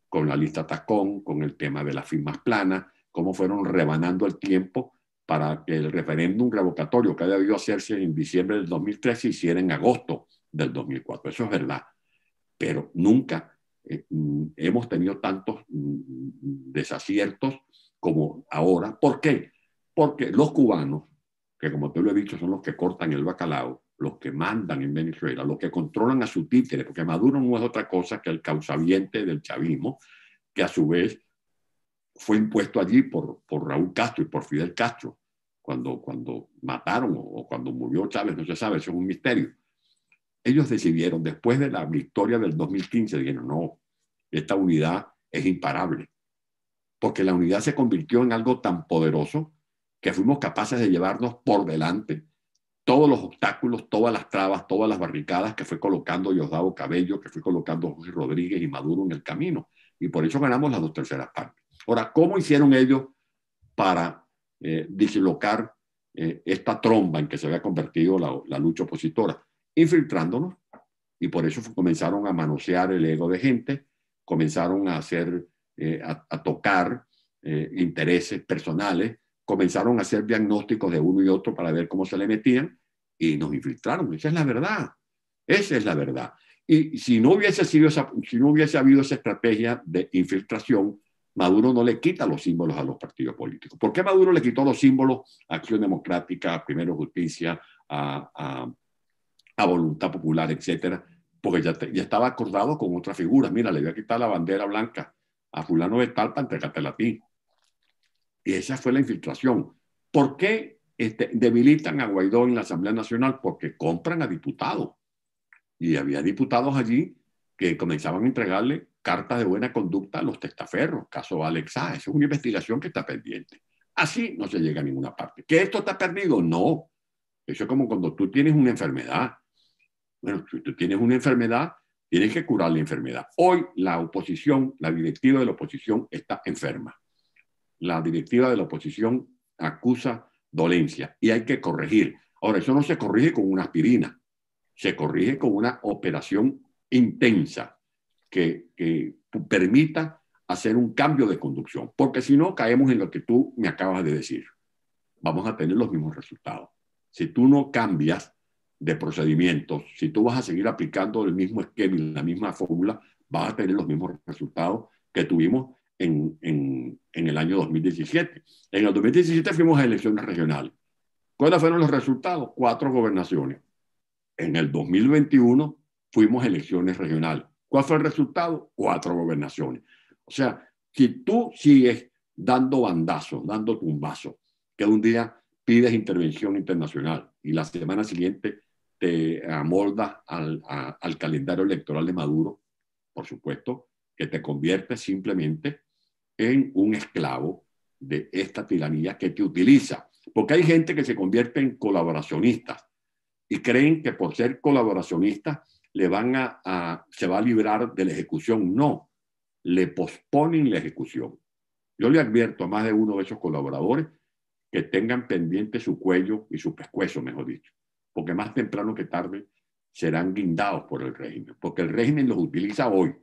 con la lista Tacón, con el tema de las firmas planas, cómo fueron rebanando el tiempo para que el referéndum revocatorio que había debido hacerse en diciembre del 2003 se hiciera en agosto del 2004. Eso es verdad, pero nunca hemos tenido tantos desaciertos como ahora. ¿Por qué? Porque los cubanos, que como te lo he dicho son los que cortan el bacalao, los que mandan en Venezuela, los que controlan a su títere, porque Maduro no es otra cosa que el causaviente del chavismo, que a su vez fue impuesto allí por Raúl Castro y por Fidel Castro, cuando mataron o cuando murió Chávez, no se sabe, eso es un misterio. Ellos decidieron, después de la victoria del 2015, dijeron, no, esta unidad es imparable, porque la unidad se convirtió en algo tan poderoso que fuimos capaces de llevarnos por delante todos los obstáculos, todas las trabas, todas las barricadas que fue colocando Diosdado Cabello, que fue colocando José Rodríguez y Maduro en el camino. Y por eso ganamos las 2/3 partes. Ahora, ¿cómo hicieron ellos para dislocar esta tromba en que se había convertido la lucha opositora? Infiltrándonos. Y por eso comenzaron a manosear el ego de gente, comenzaron a hacer, a tocar intereses personales, comenzaron a hacer diagnósticos de uno y otro para ver cómo se le metían y nos infiltraron. Esa es la verdad. Esa es la verdad. Y si no hubiese habido esa estrategia de infiltración, Maduro no le quita los símbolos a los partidos políticos. ¿Por qué Maduro le quitó los símbolos a Acción Democrática, a Primero Justicia, a Voluntad Popular, etcétera? Porque ya estaba acordado con otras figuras. Mira, le voy a quitar la bandera blanca a fulano de tal para entregártela a ti. Y esa fue la infiltración. ¿Por qué debilitan a Guaidó en la Asamblea Nacional? Porque compran a diputados. Y había diputados allí que comenzaban a entregarle cartas de buena conducta a los testaferros, caso Alex A. Esa es una investigación que está pendiente. Así no se llega a ninguna parte. ¿Que esto está perdido? No. Eso es como cuando tú tienes una enfermedad. Bueno, si tú tienes una enfermedad, Tienes que curar la enfermedad. Hoy la oposición, la directiva de la oposición está enferma. La directiva de la oposición acusa dolencia y hay que corregir. Ahora, eso no se corrige con una aspirina, se corrige con una operación intensa que permita hacer un cambio de conducción, porque si no caemos en lo que tú me acabas de decir. Vamos a tener los mismos resultados. Si tú no cambias de procedimientos, si tú vas a seguir aplicando el mismo esquema y la misma fórmula, vas a tener los mismos resultados que tuvimos en el año 2017. En el 2017 fuimos a elecciones regionales. ¿Cuáles fueron los resultados? 4 gobernaciones. En el 2021 fuimos a elecciones regionales. ¿Cuál fue el resultado? 4 gobernaciones. O sea, si tú sigues dando bandazos, dando tumbazos, que un día pides intervención internacional y la semana siguiente te amoldas al calendario electoral de Maduro, por supuesto, que te convierte simplemente en un esclavo de esta tiranía que te utiliza. Porque hay gente que se convierte en colaboracionistas y creen que por ser colaboracionistas se va a librar de la ejecución. No, le posponen la ejecución. Yo le advierto a más de uno de esos colaboradores que tengan pendiente su cuello y su pescuezo, mejor dicho, porque más temprano que tarde serán guindados por el régimen, porque el régimen los utiliza hoy,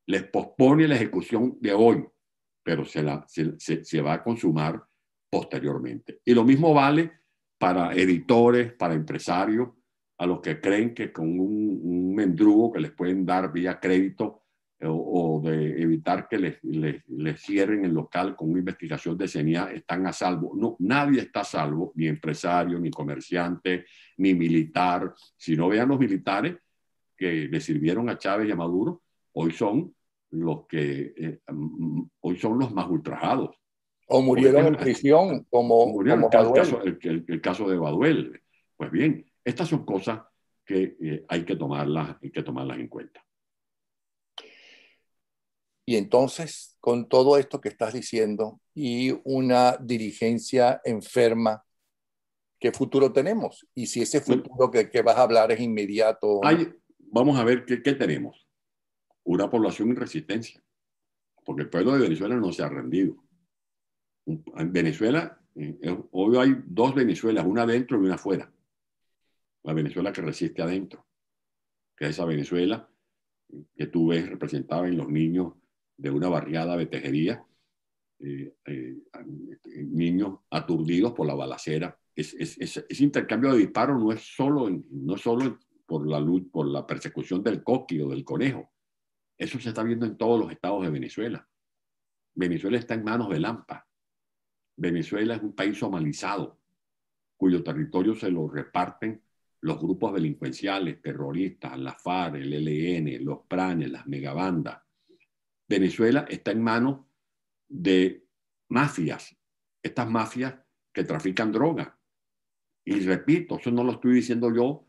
les pospone la ejecución de hoy, pero se va a consumar posteriormente. Y lo mismo vale para editores, para empresarios, a los que creen que con un mendrugo que les pueden dar vía crédito o de evitar que les cierren el local con una investigación de CNA están a salvo. No, nadie está a salvo, ni empresario, ni comerciante, ni militar. Si no, vean los militares que le sirvieron a Chávez y a Maduro, hoy son hoy son los más ultrajados. O murieron en prisión, como Baduel. El caso de Baduel. Pues bien, estas son cosas que hay que tomarlas en cuenta. Y entonces, con todo esto que estás diciendo y una dirigencia enferma, ¿qué futuro tenemos? Y si ese futuro que vas a hablar es inmediato. Vamos a ver qué tenemos. Una población en resistencia, porque el pueblo de Venezuela no se ha rendido. En Venezuela, hoy hay 2 Venezuelas, una adentro y una afuera. La Venezuela que resiste adentro, que es esa Venezuela que tú ves representada en los niños de una barriada de Tejería, niños aturdidos por la balacera. Ese intercambio de disparos no es solo por la persecución del coqui o del conejo. Eso se está viendo en todos los estados de Venezuela. Venezuela está en manos de Lampa. Venezuela es un país somalizado, cuyo territorio se lo reparten los grupos delincuenciales, terroristas, la FARC, el ELN, los pranes, las megabandas. Venezuela está en manos de mafias, estas mafias que trafican droga. Y repito, eso no lo estoy diciendo yo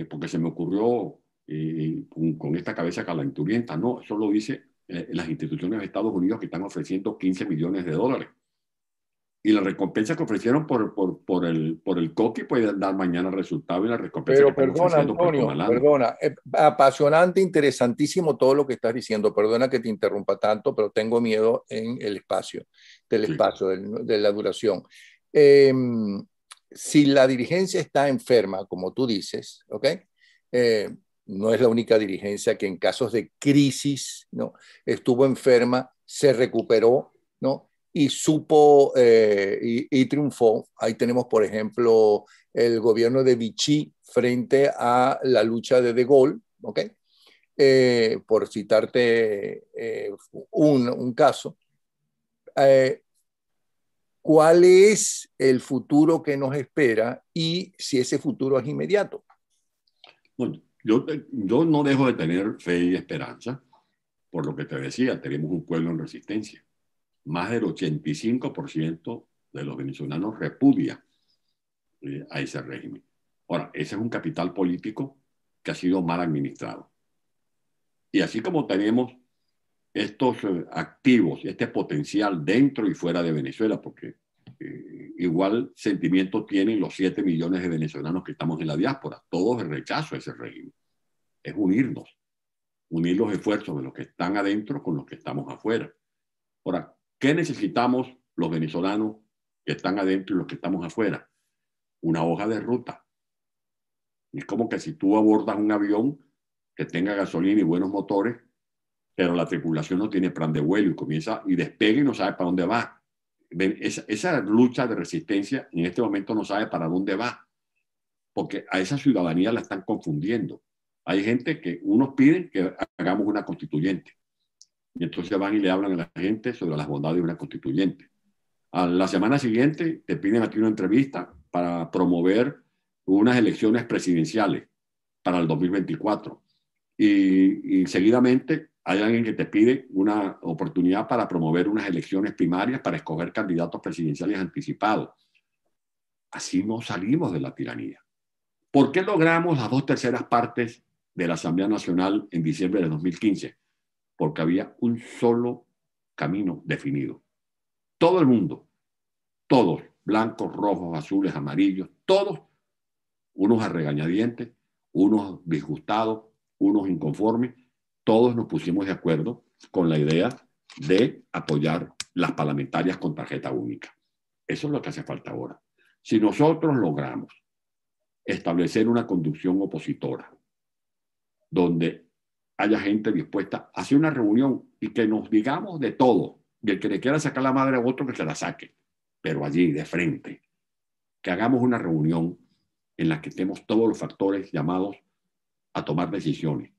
porque se me ocurrió con esta cabeza calenturienta, no, eso lo dice las instituciones de Estados Unidos que están ofreciendo $15 millones. Y la recompensa que ofrecieron por el coqui puede dar mañana resultado y la recompensa que están ofreciendo por Antonio, perdona, apasionante, interesantísimo todo lo que estás diciendo. Perdona que te interrumpa tanto, pero tengo miedo en el espacio, de la duración. Si la dirigencia está enferma, como tú dices, ¿ok? No es la única dirigencia que en casos de crisis, ¿no? Estuvo enferma, se recuperó, ¿no? Y supo y triunfó. Ahí tenemos, por ejemplo, el gobierno de Vichy frente a la lucha de Gaulle, ¿ok? Por citarte un caso. ¿Cuál es el futuro que nos espera y si ese futuro es inmediato? Bueno, yo no dejo de tener fe y esperanza, por lo que te decía, tenemos un pueblo en resistencia. Más del 85% de los venezolanos repudia a ese régimen. Ahora, ese es un capital político que ha sido mal administrado. Y así como tenemos estos activos, este potencial dentro y fuera de Venezuela, porque igual sentimiento tienen los 7 millones de venezolanos que estamos en la diáspora, todos el rechazo a ese régimen, es unirnos. unir los esfuerzos de los que están adentro con los que estamos afuera. Ahora, ¿qué necesitamos los venezolanos que están adentro y los que estamos afuera? Una hoja de ruta. Es como que si tú abordas un avión que tenga gasolina y buenos motores, pero la tripulación no tiene plan de vuelo y comienza y despega y no sabe para dónde va. Esa lucha de resistencia en este momento no sabe para dónde va, porque a esa ciudadanía la están confundiendo. Hay gente que unos piden que hagamos una constituyente y entonces van y le hablan a la gente sobre las bondades de una constituyente. A la semana siguiente te piden aquí una entrevista para promover unas elecciones presidenciales para el 2024 y seguidamente hay alguien que te pide una oportunidad para promover unas elecciones primarias para escoger candidatos presidenciales anticipados. Así no salimos de la tiranía. ¿Por qué logramos las 2/3 partes de la Asamblea Nacional en diciembre de 2015? Porque había un solo camino definido. Todo el mundo, todos, blancos, rojos, azules, amarillos, todos, unos a regañadientes, unos disgustados, unos inconformes, todos nos pusimos de acuerdo con la idea de apoyar las parlamentarias con tarjeta única. Eso es lo que hace falta ahora. Si nosotros logramos establecer una conducción opositora donde haya gente dispuesta a hacer una reunión y que nos digamos de todo, y el que le quiera sacar la madre a otro que se la saque, pero allí de frente, que hagamos una reunión en la que estemos todos los factores llamados a tomar decisiones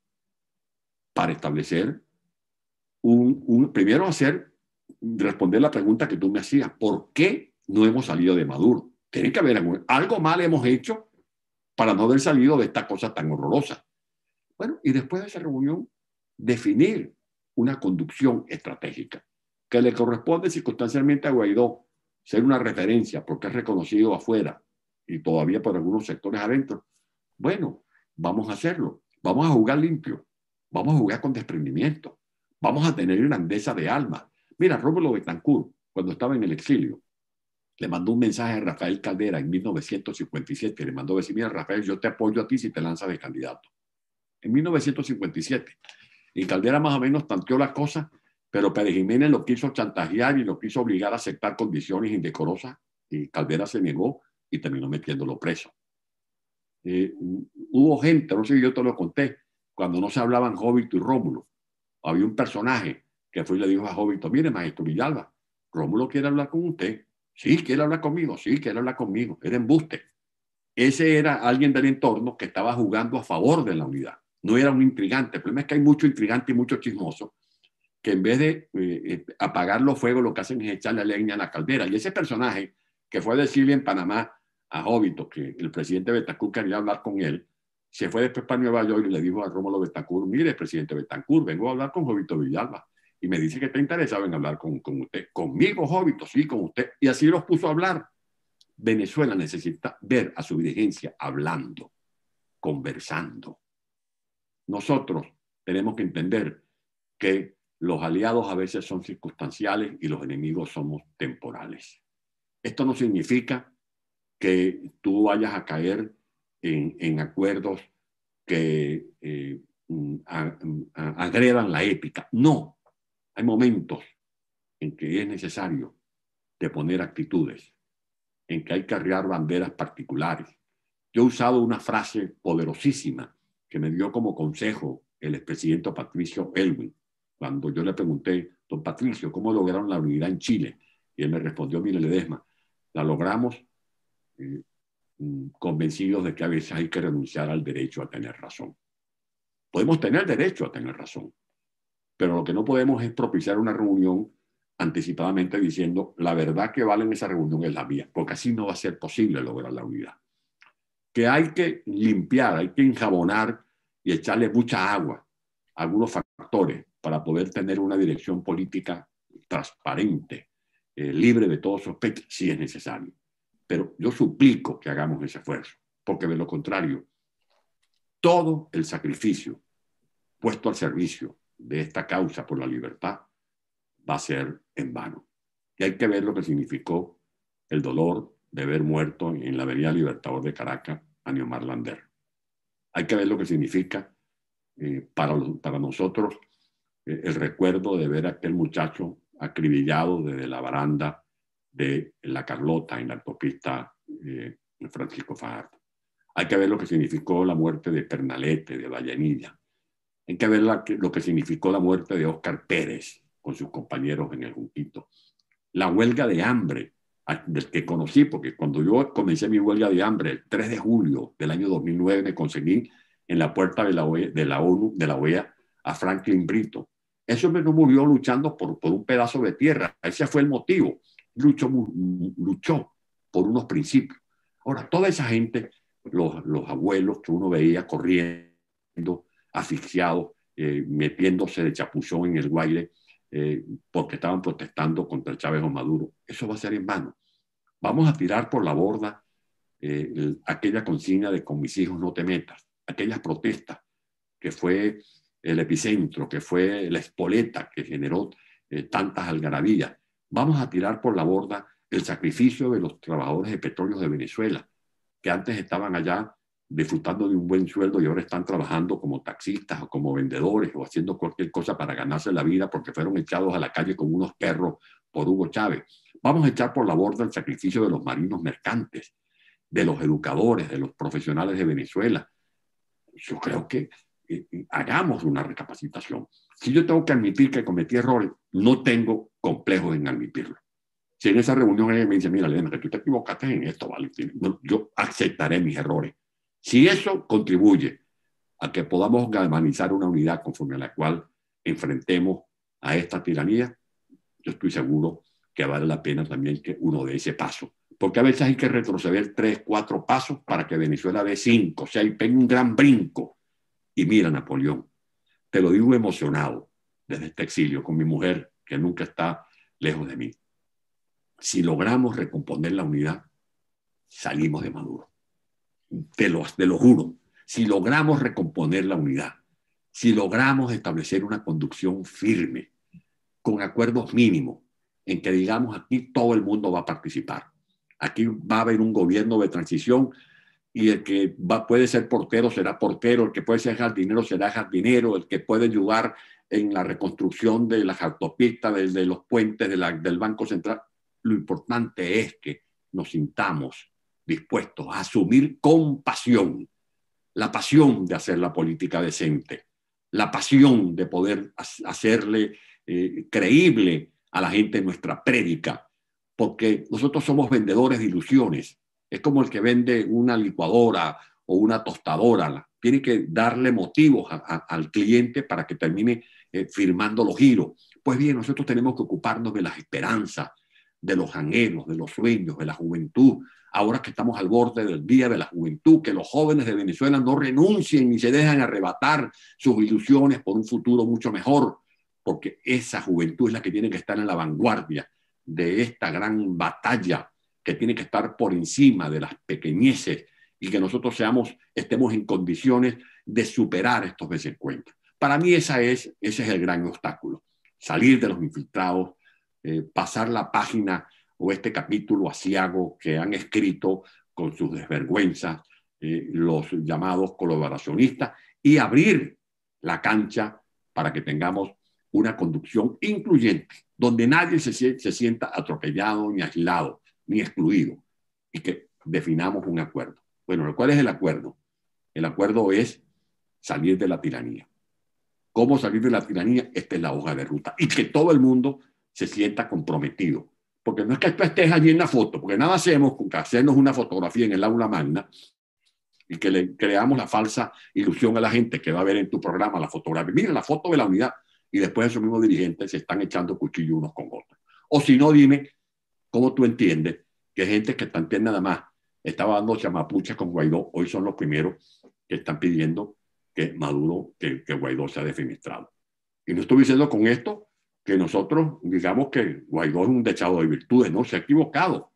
para establecer primero responder la pregunta que tú me hacías, ¿por qué no hemos salido de Maduro? Tiene que haber algo mal hemos hecho para no haber salido de esta cosa tan horrorosa. Bueno, y después de esa reunión, definir una conducción estratégica que le corresponde circunstancialmente a Guaidó ser una referencia porque es reconocido afuera y todavía por algunos sectores adentro. Bueno, vamos a hacerlo. Vamos a jugar limpio. Vamos a jugar con desprendimiento. Vamos a tener grandeza de alma. Mira, Rómulo Betancourt, cuando estaba en el exilio, le mandó un mensaje a Rafael Caldera en 1957. Le mandó decir, mira, Rafael, yo te apoyo a ti si te lanzas de candidato. En 1957. Y Caldera más o menos tanteó la cosa, pero Pérez Jiménez lo quiso chantajear y lo quiso obligar a aceptar condiciones indecorosas y Caldera se negó y terminó metiéndolo preso. Hubo gente, no sé si yo te lo conté, cuando no se hablaban Jovito y Rómulo, había un personaje que fue y le dijo a Jovito, mire, maestro Villalba, Rómulo quiere hablar con usted. Sí, quiere hablar conmigo, sí, quiere hablar conmigo. Era embuste. Ese era alguien del entorno que estaba jugando a favor de la unidad. No era un intrigante. El problema es que hay mucho intrigante y mucho chismoso que en vez de apagar los fuegos lo que hacen es echarle leña a la caldera. Y ese personaje que fue a decirle en Panamá a Jovito que el presidente Betancourt quería hablar con él, se fue después para Nueva York y le dijo a Rómulo Betancourt, mire, presidente Betancourt, vengo a hablar con Jovito Villalba. Y me dice que está interesado en hablar con usted. Conmigo, Jovito, sí, con usted. Y así los puso a hablar. Venezuela necesita ver a su dirigencia hablando, conversando. Nosotros tenemos que entender que los aliados a veces son circunstanciales y los enemigos somos temporales. Esto no significa que tú vayas a caer en acuerdos que agredan la épica. No, hay momentos en que es necesario deponer actitudes, en que hay que arriar banderas particulares. Yo he usado una frase poderosísima que me dio como consejo el expresidente Patricio Aylwin, cuando yo le pregunté, don Patricio, ¿cómo lograron la unidad en Chile? Y él me respondió, mire Ledesma, la logramos convencidos de que a veces hay que renunciar al derecho a tener razón. Podemos tener derecho a tener razón, pero lo que no podemos es propiciar una reunión anticipadamente diciendo la verdad que vale en esa reunión es la mía, porque así no va a ser posible lograr la unidad. Que hay que limpiar, hay que enjabonar y echarle mucha agua a algunos factores para poder tener una dirección política transparente, libre de todo sospecha, si es necesario. Pero yo suplico que hagamos ese esfuerzo, porque de lo contrario, todo el sacrificio puesto al servicio de esta causa por la libertad va a ser en vano. Y hay que ver lo que significó el dolor de ver muerto en la Avenida Libertador de Caracas a Niomar Lander. Hay que ver lo que significa para nosotros el recuerdo de ver a aquel muchacho acribillado desde la baranda de La Carlota en la autopista Francisco Fajardo. Hay que ver lo que significó la muerte de Pernalete, de Vallenilla. Hay que ver lo que significó la muerte de Óscar Pérez con sus compañeros en el Junquito. La huelga de hambre del que conocí, porque cuando yo comencé mi huelga de hambre el 3 de julio del año 2009 me conseguí en la puerta de la ONU, de la OEA, a Franklin Brito. Ese hombre no murió luchando por un pedazo de tierra. Ese fue el motivo. Luchó por unos principios. Ahora, toda esa gente, los abuelos que uno veía corriendo, asfixiados, metiéndose de chapuzón en el Guaire, porque estaban protestando contra Chávez o Maduro, eso va a ser en vano. Vamos a tirar por la borda aquella consigna de con mis hijos no te metas, aquellas protestas que fue el epicentro, que fue la espoleta que generó tantas algarabías. Vamos a tirar por la borda el sacrificio de los trabajadores de petróleos de Venezuela, que antes estaban allá disfrutando de un buen sueldo y ahora están trabajando como taxistas o como vendedores o haciendo cualquier cosa para ganarse la vida porque fueron echados a la calle como unos perros por Hugo Chávez. Vamos a echar por la borda el sacrificio de los marinos mercantes, de los educadores, de los profesionales de Venezuela. Yo creo que hagamos una recapacitación. Si yo tengo que admitir que cometí errores, no tengo complejos en admitirlo. Si en esa reunión alguien me dice, mira, Elena, que tú te equivocaste en esto, ¿vale? Yo aceptaré mis errores. Si eso contribuye a que podamos galvanizar una unidad conforme a la cual enfrentemos a esta tiranía, yo estoy seguro que vale la pena también que uno dé ese paso. Porque a veces hay que retroceder 3, 4 pasos para que Venezuela dé 5. O sea, y pegue un gran brinco. Y mira, Napoleón, te lo digo emocionado desde este exilio con mi mujer, que nunca está lejos de mí. Si logramos recomponer la unidad, salimos de Maduro. Te lo juro. Si logramos recomponer la unidad, si logramos establecer una conducción firme, con acuerdos mínimos, en que digamos aquí todo el mundo va a participar. Aquí va a haber un gobierno de transición y el que puede ser portero será portero, el que puede ser jardinero será jardinero, el que puede ayudar en la reconstrucción de las autopistas, de los puentes, del Banco Central. Lo importante es que nos sintamos dispuestos a asumir con pasión la pasión de hacer la política decente, la pasión de poder hacerle creíble a la gente nuestra prédica, porque nosotros somos vendedores de ilusiones. Es como el que vende una licuadora o una tostadora. Tiene que darle motivos al cliente para que termine firmando los giros. Pues bien, nosotros tenemos que ocuparnos de las esperanzas, de los anhelos, de los sueños, de la juventud. Ahora que estamos al borde del Día de la Juventud, que los jóvenes de Venezuela no renuncien ni se dejan arrebatar sus ilusiones por un futuro mucho mejor, porque esa juventud es la que tiene que estar en la vanguardia de esta gran batalla, que tiene que estar por encima de las pequeñeces y que nosotros estemos en condiciones de superar estos desencuentros. Para mí ese es el gran obstáculo, salir de los infiltrados, pasar la página o este capítulo aciago que han escrito con sus desvergüenzas los llamados colaboracionistas y abrir la cancha para que tengamos una conducción incluyente, donde nadie se sienta atropellado, ni aislado, ni excluido, y que definamos un acuerdo. Bueno, ¿cuál es el acuerdo? El acuerdo es salir de la tiranía. ¿Cómo salir de la tiranía? Esta es la hoja de ruta. Y que todo el mundo se sienta comprometido. Porque no es que tú estés allí en la foto, porque nada hacemos con que hacernos una fotografía en el aula magna y que le creamos la falsa ilusión a la gente que va a ver en tu programa la fotografía. Mira la foto de la unidad. Y después esos mismos dirigentes se están echando cuchillo unos con otros. O si no, dime cómo tú entiendes que gente que también nada más estaba dando chamapuches con Guaidó, hoy son los primeros que están pidiendo que Maduro, que Guaidó sea defenestrado. Y no estoy diciendo con esto que nosotros digamos que Guaidó es un dechado de virtudes, no, se ha equivocado.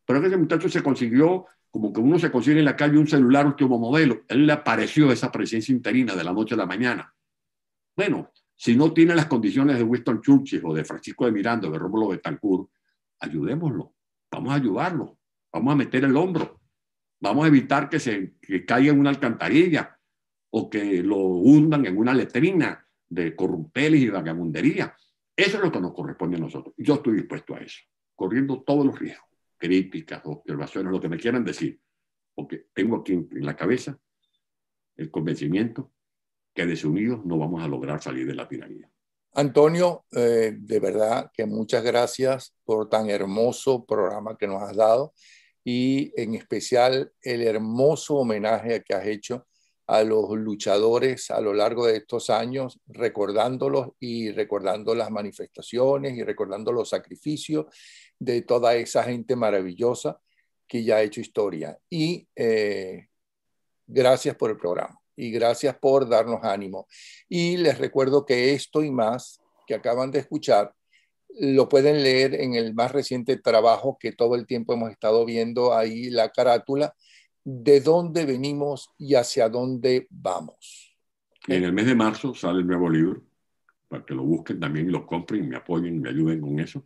Pero ese muchacho se consiguió, como que uno se consigue en la calle un celular último modelo, él le apareció esa presencia interina de la noche a la mañana. Bueno, si no tiene las condiciones de Winston Churchill o de Francisco de Miranda o de Rómulo Betancourt, ayudémoslo, vamos a ayudarlo, vamos a meter el hombro, vamos a evitar que caiga en una alcantarilla, o que lo hundan en una letrina de corruptelis y vagabundería. Eso es lo que nos corresponde a nosotros. Yo estoy dispuesto a eso, corriendo todos los riesgos, críticas, observaciones, lo que me quieran decir, porque tengo aquí en la cabeza el convencimiento que desunidos no vamos a lograr salir de la tiranía. Antonio, de verdad que muchas gracias por tan hermoso programa que nos has dado y en especial el hermoso homenaje que has hecho a los luchadores a lo largo de estos años, recordándolos y recordando las manifestaciones y recordando los sacrificios de toda esa gente maravillosa que ya ha hecho historia. Y gracias por el programa y gracias por darnos ánimo. Y les recuerdo que esto y más que acaban de escuchar lo pueden leer en el más reciente trabajo que todo el tiempo hemos estado viendo ahí, la carátula, de dónde venimos y hacia dónde vamos. Y en el mes de marzo sale el nuevo libro, para que lo busquen también y lo compren, me apoyen, me ayuden con eso,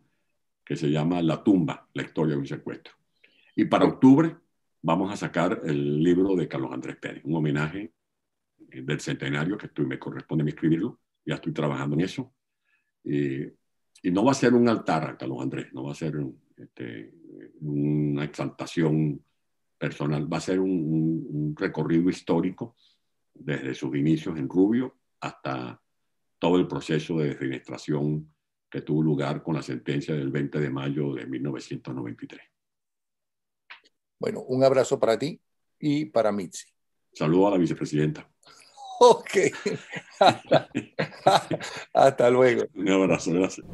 que se llama La tumba, la historia de un secuestro. Y para octubre vamos a sacar el libro de Carlos Andrés Pérez, un homenaje del centenario que me corresponde escribirlo, ya estoy trabajando en eso. Y no va a ser un altar a Carlos Andrés, no va a ser una exaltación personal, va a ser un recorrido histórico desde sus inicios en Rubio hasta todo el proceso de defenestración que tuvo lugar con la sentencia del 20 de mayo de 1993. Bueno, un abrazo para ti y para Mitzi. Saludo a la vicepresidenta. Ok. Hasta luego. Un abrazo, gracias.